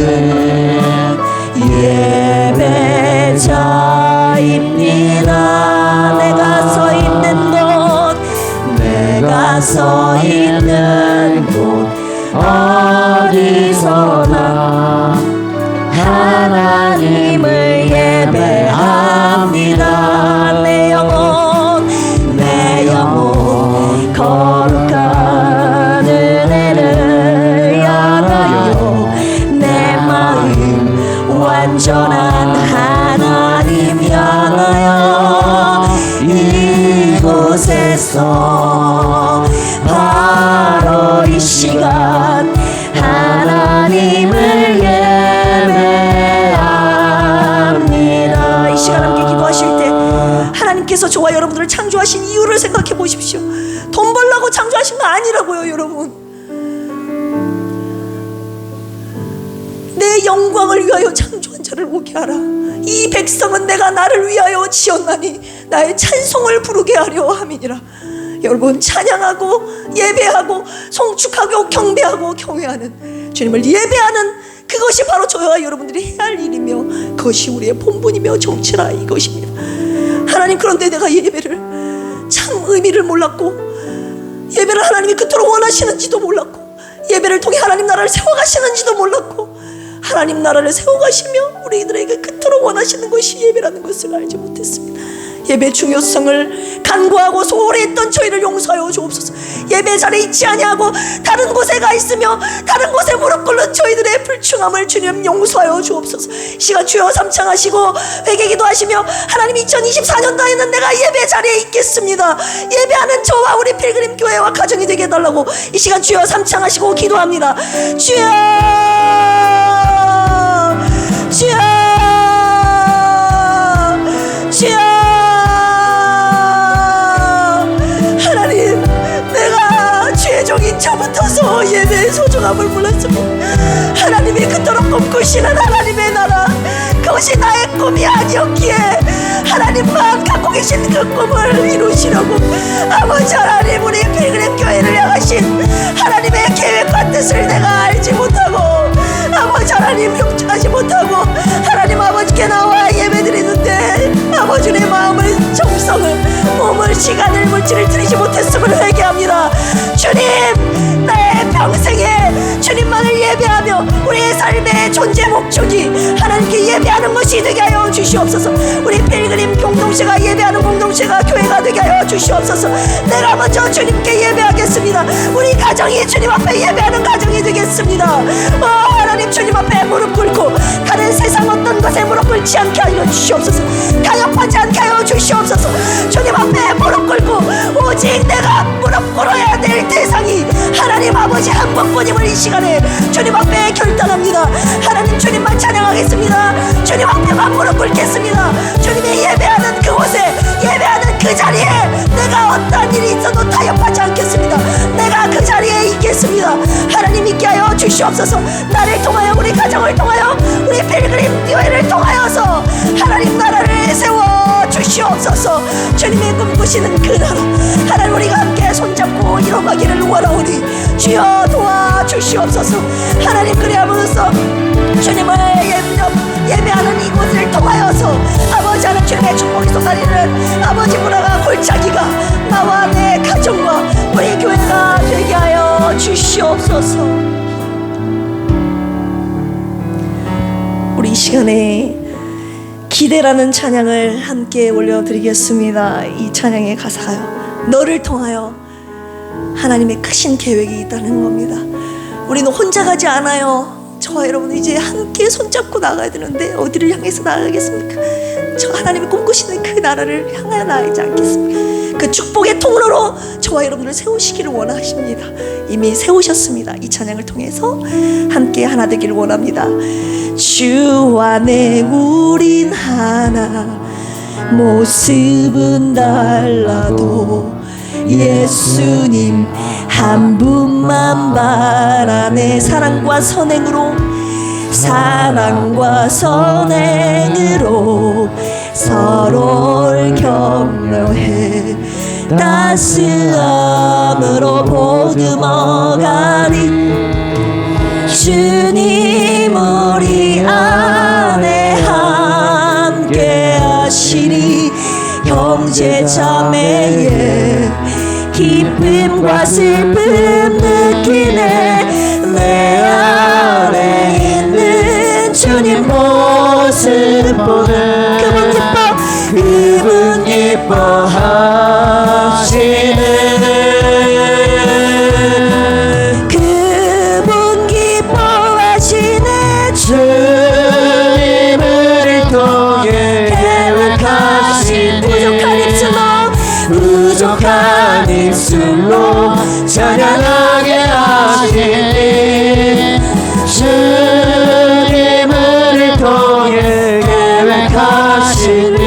예배자입니다. 내가 서 있는 곳 어디서나 하나님을 예배합니다. 내 영혼 거룩한 은혜를 향하여 내 마음 완전한 하나님 향하여 이곳에서 바로 이 시간 하나님을 예배합니다. 이 시간 함께 기도하실 때 하나님께서 저와 여러분들을 창조하신 이유를 생각해 보십시오. 돈 벌려고 창조하신 거 아니라고요, 여러분. 내 영광을 위하여 창조한 자를 오게 하라. 이 백성은 내가 나를 위하여 지었나니 나의 찬송을 부르게 하려 함이니라. 여러분, 찬양하고 예배하고 송축하고 경배하고 경외하는, 주님을 예배하는 그것이 바로 저와 여러분들이 해야 할 일이며 그것이 우리의 본분이며 정체라 이것입니다. 하나님, 그런데 내가 예배를 참 의미를 몰랐고, 예배를 하나님이 그토록 원하시는지도 몰랐고, 예배를 통해 하나님 나라를 세워가시는지도 몰랐고, 하나님 나라를 세워가시며 우리들에게 그토록 원하시는 것이 예배라는 것을 알지 못했습니다. 예배 중요성을 간구하고 소홀히 했던 저희를 용서하여 주옵소서. 예배 자리에 있지 아니하고 다른 곳에 가 있으며 다른 곳에 무릎 꿇는 저희들의 불충함을 주님 용서하여 주옵소서. 시간 주여 삼창하시고 회개기도 하시며, 하나님 2024년도에는 내가 예배 자리에 있겠습니다, 예배하는 저와 우리 필그림 교회와 가정이 되게 해달라고 이 시간 주여 삼창하시고 기도합니다. 주여, 주여, 주여. 하나님, 내가 죄종인 저부터서 예배의 소중함을 몰랐습니다. 하나님이 그토록 꿈꾸시는 하나님의 나라, 그것이 나의 꿈이 아니었기에 하나님만 갖고 계신 그 꿈을 이루시려고 아버지 하나님, 우리 필그림 교회를 향하신 하나님의 계획과 뜻을 내가 알지 못하고, 아버지 하나님 용납하지 못하고, 하나님 아버지께 나와 예배드리는데 아버지의 마음을, 정성을, 몸을, 시간을, 물질을 드리지 못했음을 회개합니다. 주님, 나의 평생에 주님만을 예배하며 우리의 삶의 존재 목적이 하나님께 예배하는 것이 되게 하여 주시옵소서. 우리 필그림 공동체가 예배하는 공동체가 교회가 되게 하여 주시옵소서. 내가 먼저 주님께 예배하겠습니다. 우리 가정이 주님 앞에 예배하는 가정이 되겠습니다. 하나님, 주님 앞에 무릎 꿇고 다른 세상 어떤 것에 무릎 꿇지 않게 하여 주시옵소서. 가역하지 않게 하여 주시옵소서. 주님 앞에 무릎 꿇고 오직 내가 무릎 꿇어야 될 대상이 하나님 아버지 한 분뿐임을 이 시간에 주님 앞에 결단합니다. 하나님, 주님만 찬양하겠습니다. 주님 앞에만 무릎 꿇겠습니다. 주님이 예배하는 그곳에, 예배하는 그 자리에 내가 어떠한 일이 있어도 타협하지 않겠습니다. 내가 그 자리에 있겠습니다. 하나님, 있게 하여 주시옵소서. 나를 통하여, 우리 가정을 통하여, 우리 필그림 교회를 통하여서 하나님 나라를 세워 주시옵소서. 주님이 꿈꾸시는 그 나라, 하나님 우리가 함께 손잡고 이뤄가기를 원하오니 주여 도와주시옵소서. 하나님, 그리함으로써 주님을 예배하는 이곳을 통하여서 아버지 하나님, 주님의 축복이 쏟아지는 아버지 문화가 골짜기가 나와 내 가정과 우리 교회가 되게 하여 주시옵소서. 우리 이 시간에 기대라는 찬양을 함께 올려드리겠습니다. 이 찬양의 가사가요, 너를 통하여 하나님의 크신 계획이 있다는 겁니다. 우리는 혼자 가지 않아요. 저와 여러분 이제 함께 손잡고 나가야 되는데 어디를 향해서 나가겠습니까? 저 하나님이 꿈꾸시는 그 나라를 향하여 나가지 않겠습니까? 그 축복의 통로로 저와 여러분을 세우시기를 원하십니다. 이미 세우셨습니다. 이 찬양을 통해서 함께 하나 되기를 원합니다. 주 안에 우린 하나, 모습은 달라도 예수님 한 분만 바라네. 사랑과 선행으로, 사랑과 선행으로 서로를 격려해 따스함으로 보듬어가리. 주님 우리 안에 함께 하시리. 형제 자매의 기쁨과 슬픔 느끼네. 내 안에 있는 주님 모습 보는 그분 기뻐하시네. 그분 기뻐하시네. 주님을 통해 계획하신 부족한 입술로 찬양하게 하시니. 주님을 통해 계획하시니.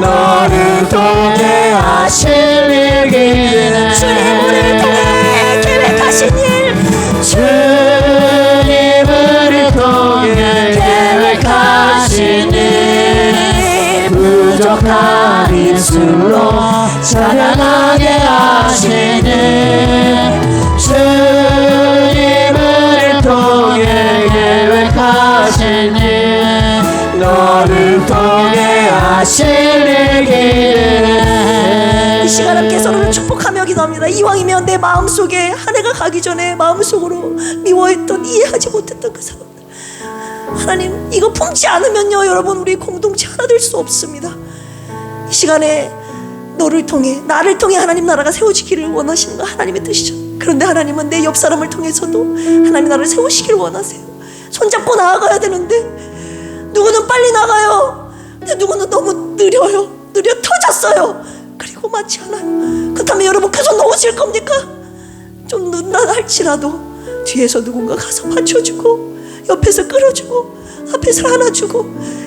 너를 통해 하실 일기는 주님을 통해 계획하신 일. 주님을 통해 계획하신 일. 부족한 입술로 찬양하게 하시네. 주님을 통해 기도합니다. 이왕이면 내 마음속에 한 해가 가기 전에 마음속으로 미워했던, 이해하지 못했던 그 사람들, 하나님 이거 품지 않으면요 여러분 우리 공동체 하나 될 수 없습니다. 이 시간에 너를 통해, 나를 통해 하나님 나라가 세워지기를 원하시는 거 하나님의 뜻이죠. 그런데 하나님은 내 옆 사람을 통해서도 하나님 나라를 세우시기를 원하세요. 손잡고 나아가야 되는데 누구는 빨리 나가요. 근데 누구는 너무 느려 터졌어요. 그리고 맞지 않아요. 그렇다면 여러분 그 손 놓으실 겁니까? 좀 늦다 할지라도 뒤에서 누군가 가서 받쳐주고 옆에서 끌어주고 앞에서 안아주고,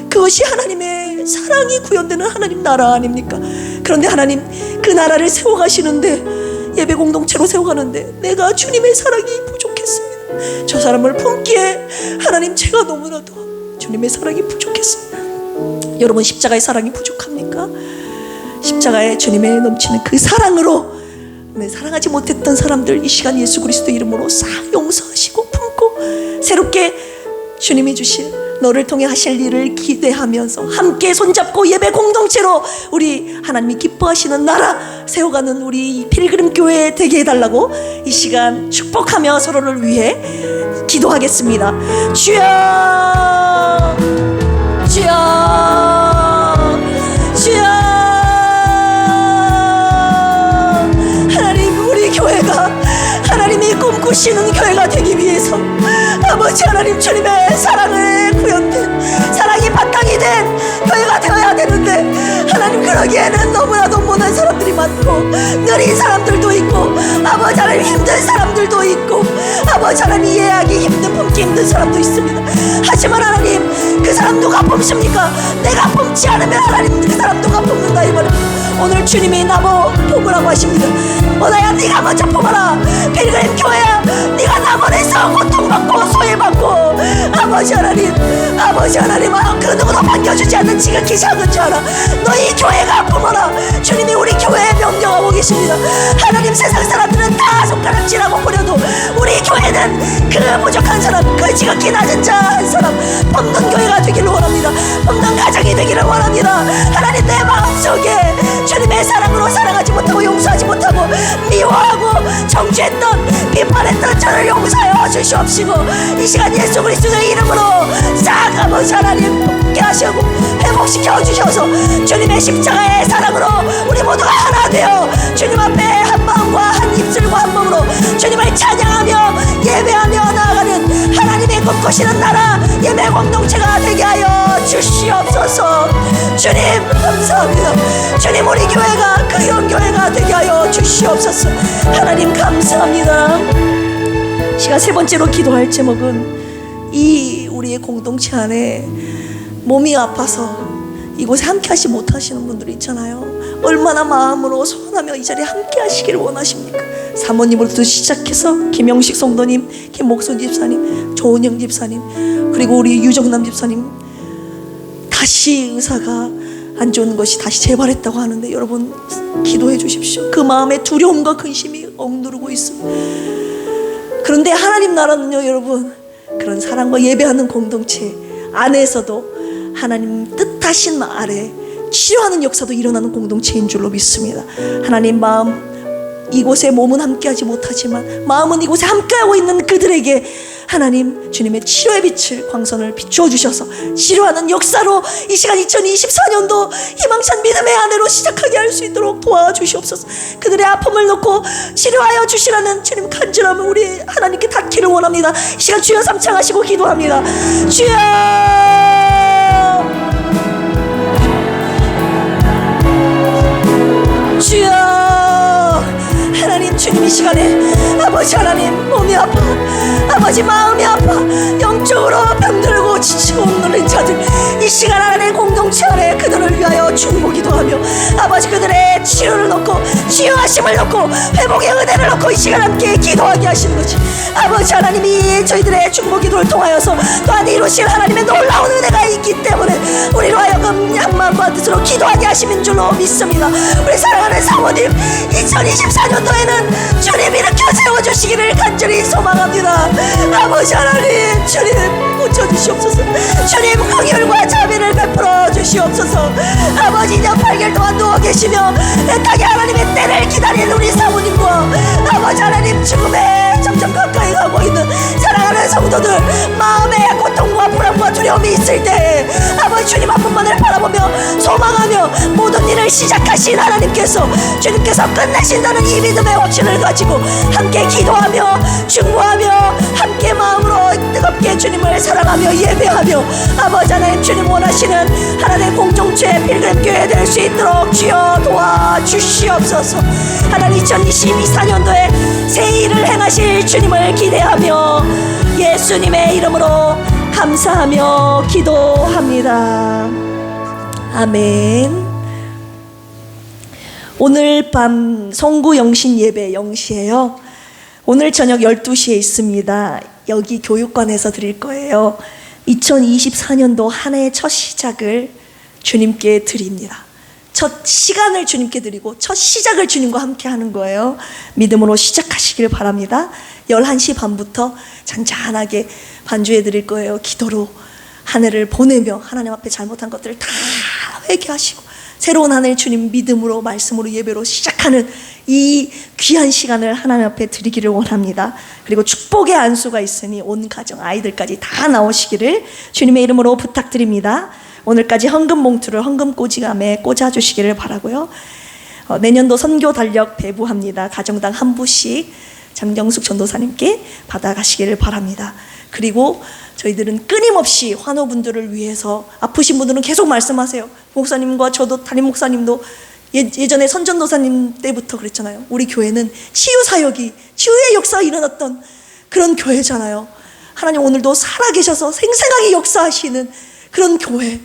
그것이 하나님의 사랑이 구현되는 하나님 나라 아닙니까? 그런데 하나님 그 나라를 세워가시는데, 예배 공동체로 세워가는데 내가 주님의 사랑이 부족했습니다. 저 사람을 품기에 하나님 제가 너무나도 주님의 사랑이 부족했습니다. 여러분 십자가의 사랑이 부족합니까? 십자가의 주님의 넘치는 그 사랑으로 사랑하지 못했던 사람들 이 시간 예수 그리스도 이름으로 싹 용서하시고 품고 새롭게 주님이 주실 너를 통해 하실 일을 기대하면서 함께 손잡고 예배 공동체로 우리 하나님이 기뻐하시는 나라 세워가는 우리 필그림 교회 되게 해달라고 이 시간 축복하며 서로를 위해 기도하겠습니다. 주여 주여 주여, 하나님 우리 교회가 하나님이 꿈꾸시는 교회가 되기 위해서 아버지 하나님 주님의 사랑을 구현된, 사랑이 바탕이 된 교회가 되어야 되는데 하나님 그러기에는 너무나도 못한 사람들이 많고 느린 사람들도 있고 아버지 하나님 힘든 사람들도 있고 아버지 하나님 이해하기 힘든, 품기 힘든 사람도 있습니다. 하지만 하나님 그 사람 누가 품습니까? 내가 품지 않으면 하나님 그 사람 누가 품는다 이 말입니다. 오늘 주님이 나보고 품으라고 하십니다. 오나야 네가 먼저 품어라. 필그림 교회야, 네가 남원에서 고통받고 소외받고 아버지 하나님 그 누구도 반겨주지 않는 지극히 작은 줄 알아. 너희 교회가 품어라. 주님이 우리 교회에 명령하고 계십니다. 하나님 세상 사람들은 다 손가락질하고 버려도 우리 교회는 그 부족한 사람, 그 지극히 낮은 자 한 사람 품는 교회가 되기를 원합니다. 품는 가정이 되기를 원합니다. 하나님 내 마음속에 주님의 사랑으로 사랑하지 못하고 용서하지 못하고 미워하고 정죄했던 비판했던 저를 용서하여 주시옵시고 이 시간 예수 그리스도의 이름으로 싹 아버지 하나님 품게 하시고 회복시켜 주셔서 주님의 십자가의 사랑으로 우리 모두가 하나 되어 주님 앞에 한 마음과 한 입술과 한 몸으로 주님을 찬양하며 예배하며 나아가는 하나님의 꿈꾸시는 나라 예배 공동체가 되게 하여 주시옵소서. 주님 감사합니다. 주님 우리 교회가 그 교회가 되게 하여 주시옵소서. 하나님 감사합니다. 시간 세 번째로 기도할 제목은 이 우리의 공동체 안에 몸이 아파서 이곳에 함께 하시 못하시는 분들 있잖아요. 얼마나 마음으로 소원하며 이 자리에 함께 하시기를 원하십니까? 사모님으로부터 시작해서 김영식 성도님, 김목선 집사님, 조은영 집사님, 그리고 우리 유정남 집사님 다시 의사가 안 좋은 것이 다시 재발했다고 하는데 여러분 기도해 주십시오. 그 마음에 두려움과 근심이 억누르고 있습니다. 그런데 하나님 나라는요 여러분, 그런 사랑과 예배하는 공동체 안에서도 하나님 뜻하신 아래 치료하는 역사도 일어나는 공동체인 줄로 믿습니다. 하나님 마음, 이곳에 몸은 함께하지 못하지만 마음은 이곳에 함께하고 있는 그들에게 하나님 주님의 치료의 빛을, 광선을 비추어 주셔서 치료하는 역사로 이 시간 2024년도 희망찬 믿음의 한 해로 시작하게 할 수 있도록 도와주시옵소서. 그들의 아픔을 놓고 치료하여 주시라는 주님 간절함을 우리 하나님께 닿기를 원합니다. 이 시간 주여 삼창하시고 기도합니다. 주여 주여 하나님, 주님 이 시간에 아버지 하나님 몸이 아파, 아버지 마음이 아파, 영적으로 병들고 지치고 누른 자들 이 시간 하나님 공동체 안에 그들을 위하여 중보기도 하며 아버지 그들의 치료를 놓고 치유하심을 놓고 회복의 은혜를 놓고 이 시간 함께 기도하게 하시는 것이 아버지 하나님이 저희들의 중보기도를 통하여서 또한 이루실 하나님의 놀라운 은혜가 있기 때문에 우리로 하여금 양마음과 뜻으로 기도하게 하시는 줄로 믿습니다. 우리 사랑하는 사모님 2024년도에는 주님 일으켜주세요. 세워주시기를 간절히 소망합니다. 아버지 하나님, 주님 붙여주시옵소서. 주님 긍휼과 자비를 베풀어 주시옵소서. 아버지 2년 8개월 동안 누워 계시며 애타게 하나님의 때를 기다리는 우리 사모님과 아버지 하나님 죽음에 점점 가까이 가고 있는 사랑하는 성도들, 마음에 고통과 불안과 두려움이 있을 때 아버지 주님 한 분만을 바라보며 소망하며 모든 일을 시작하신 하나님께서 주님께서 끝내신다는 이 믿음의 확신을 가지고 함께 기도하며 중보하며 함께 마음으로 뜨겁게 주님을 사랑하며 예배하며 아버지 하나님, 주님 원하시는 하나님의 공동체 필그림교회 될 수 있도록 주여 도와주시옵소서. 하나님 2024년도에 새 일을 행하실 주님을 기대하며 예수님의 이름으로 감사하며 기도합니다. 아멘. 오늘 밤 성구 영신 예배 0시에요. 오늘 저녁 12시에 있습니다. 여기 교육관에서 드릴 거예요. 2024년도 한 해의 첫 시작을 주님께 드립니다. 첫 시간을 주님께 드리고 첫 시작을 주님과 함께 하는 거예요. 믿음으로 시작하시길 바랍니다. 11시 반부터 잔잔하게 반주해 드릴 거예요. 기도로 한 해를 보내며 하나님 앞에 잘못한 것들을 다 회개하시고 새로운 한 해 주님 믿음으로 말씀으로 예배로 시작하는 이 귀한 시간을 하나님 앞에 드리기를 원합니다. 그리고 축복의 안수가 있으니 온 가정 아이들까지 다 나오시기를 주님의 이름으로 부탁드립니다. 오늘까지 헌금 봉투를 헌금 꽂이감에 꽂아주시기를 바라고요. 내년도 선교 달력 배부합니다. 가정당 한 부씩 장정숙 전도사님께 받아가시기를 바랍니다. 그리고 저희들은 끊임없이 환우분들을 위해서, 아프신 분들은 계속 말씀하세요. 목사님과 저도 담임 목사님도 예전에 선전도사님 때부터 그랬잖아요. 우리 교회는 치유사역이, 치유의 역사가 일어났던 그런 교회잖아요. 하나님 오늘도 살아계셔서 생생하게 역사하시는 그런 교회,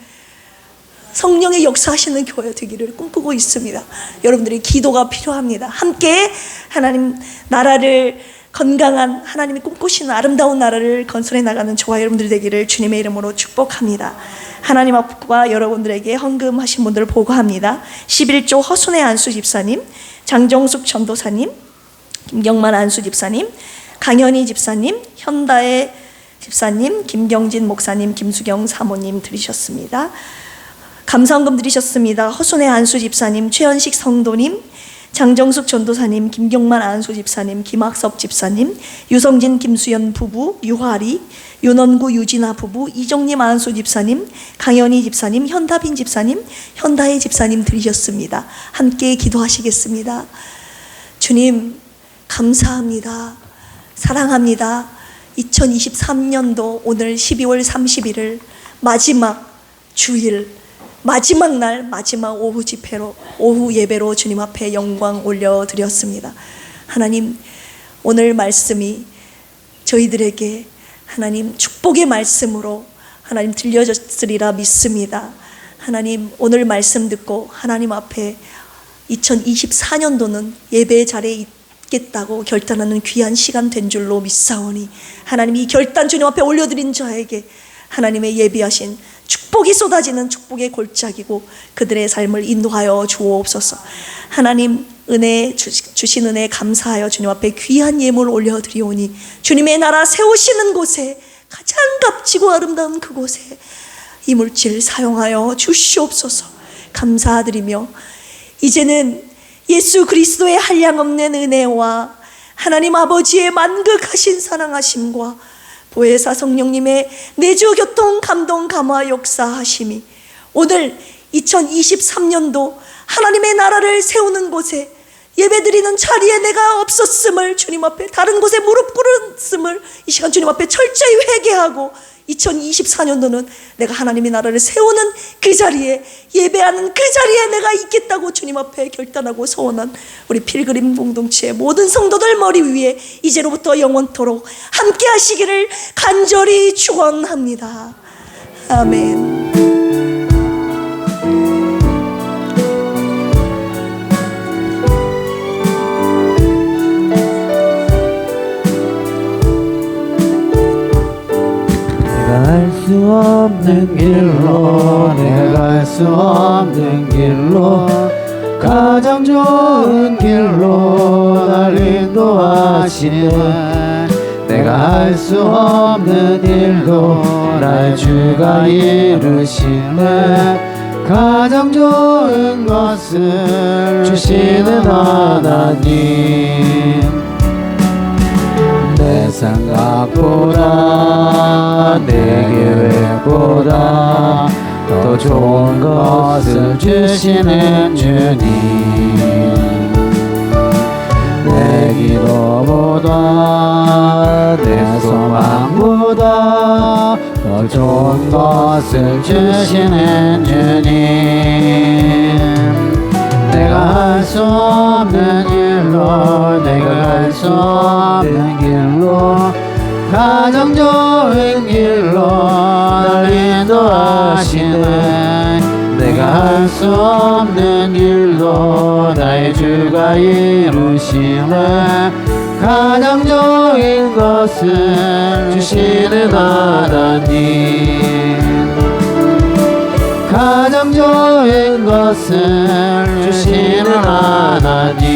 성령의 역사하시는 교회 되기를 꿈꾸고 있습니다. 여러분들의 기도가 필요합니다. 함께 하나님 나라를, 건강한 하나님이 꿈꾸시는 아름다운 나라를 건설해 나가는 저와 여러분들이 되기를 주님의 이름으로 축복합니다. 하나님 앞과 여러분들에게 헌금하신 분들을 보고합니다. 11조 허순의 안수 집사님, 장정숙 전도사님, 김경만 안수 집사님, 강현희 집사님, 현다의 집사님, 김경진 목사님, 김수경 사모님 드리셨습니다. 감사헌금 드리셨습니다. 허순의 안수 집사님, 최현식 성도님, 장정숙 전도사님, 김경만 안수 집사님, 김학섭 집사님, 유성진 김수연 부부, 유화리, 윤원구 유진아 부부, 이정님 안수 집사님, 강현희 집사님, 현다빈 집사님, 현다혜 집사님 드리셨습니다. 함께 기도하시겠습니다. 주님 감사합니다. 사랑합니다. 2023년도 오늘 12월 31일 마지막 주일, 마지막 날, 마지막 오후 집회로, 오후 예배로 주님 앞에 영광 올려드렸습니다. 하나님 오늘 말씀이 저희들에게 하나님 축복의 말씀으로 하나님 들려졌으리라 믿습니다. 하나님 오늘 말씀 듣고 하나님 앞에 2024년도는 예배 자리에 있겠다고 결단하는 귀한 시간 된 줄로 믿사오니 하나님 이 결단 주님 앞에 올려드린 저에게 하나님의 예비하신 축복이 쏟아지는 축복의 골짜기고 그들의 삶을 인도하여 주옵소서. 하나님 은혜 주신 은혜 감사하여 주님 앞에 귀한 예물 올려드리오니 주님의 나라 세우시는 곳에 가장 값지고 아름다운 그곳에 이 물질 사용하여 주시옵소서. 감사드리며 이제는 예수 그리스도의 한량없는 은혜와 하나님 아버지의 만극하신 사랑하심과 보혜사 성령님의 내주 교통 감동 감화 역사하심이 오늘 2023년도 하나님의 나라를 세우는 곳에 예배드리는 자리에 내가 없었음을 주님 앞에 다른 곳에 무릎 꿇었음을 이 시간 주님 앞에 철저히 회개하고 2024년도는 내가 하나님의 나라를 세우는 그 자리에 예배하는 그 자리에 내가 있겠다고 주님 앞에 결단하고 소원한 우리 필그림 공동체의 모든 성도들 머리 위에 이제로부터 영원토록 함께 하시기를 간절히 축원합니다. 아멘. 갈 수 없는 길로 내가 갈 수 없는 길로 가장 좋은 길로 날 인도하시 이루시네 내가 할 수 없는 일도 나의 주가 이루시네 가장 좋은 것을 주시는 하나님 내 생각보다 내 계획보다 더 좋은 것을 주시는 주님 내 기도보다 내 소망보다 더 좋은 것을 주시는 주님 내가 할 수 없는 일로 내가 갈 수 없는 길로 가장 좋은 길로 날 인도하시네 내가 할 수 없는 일도 나의 주가 이루시네 가장 좋은 것을 주시는 하나님 가장 좋은 것을 주시는 하나님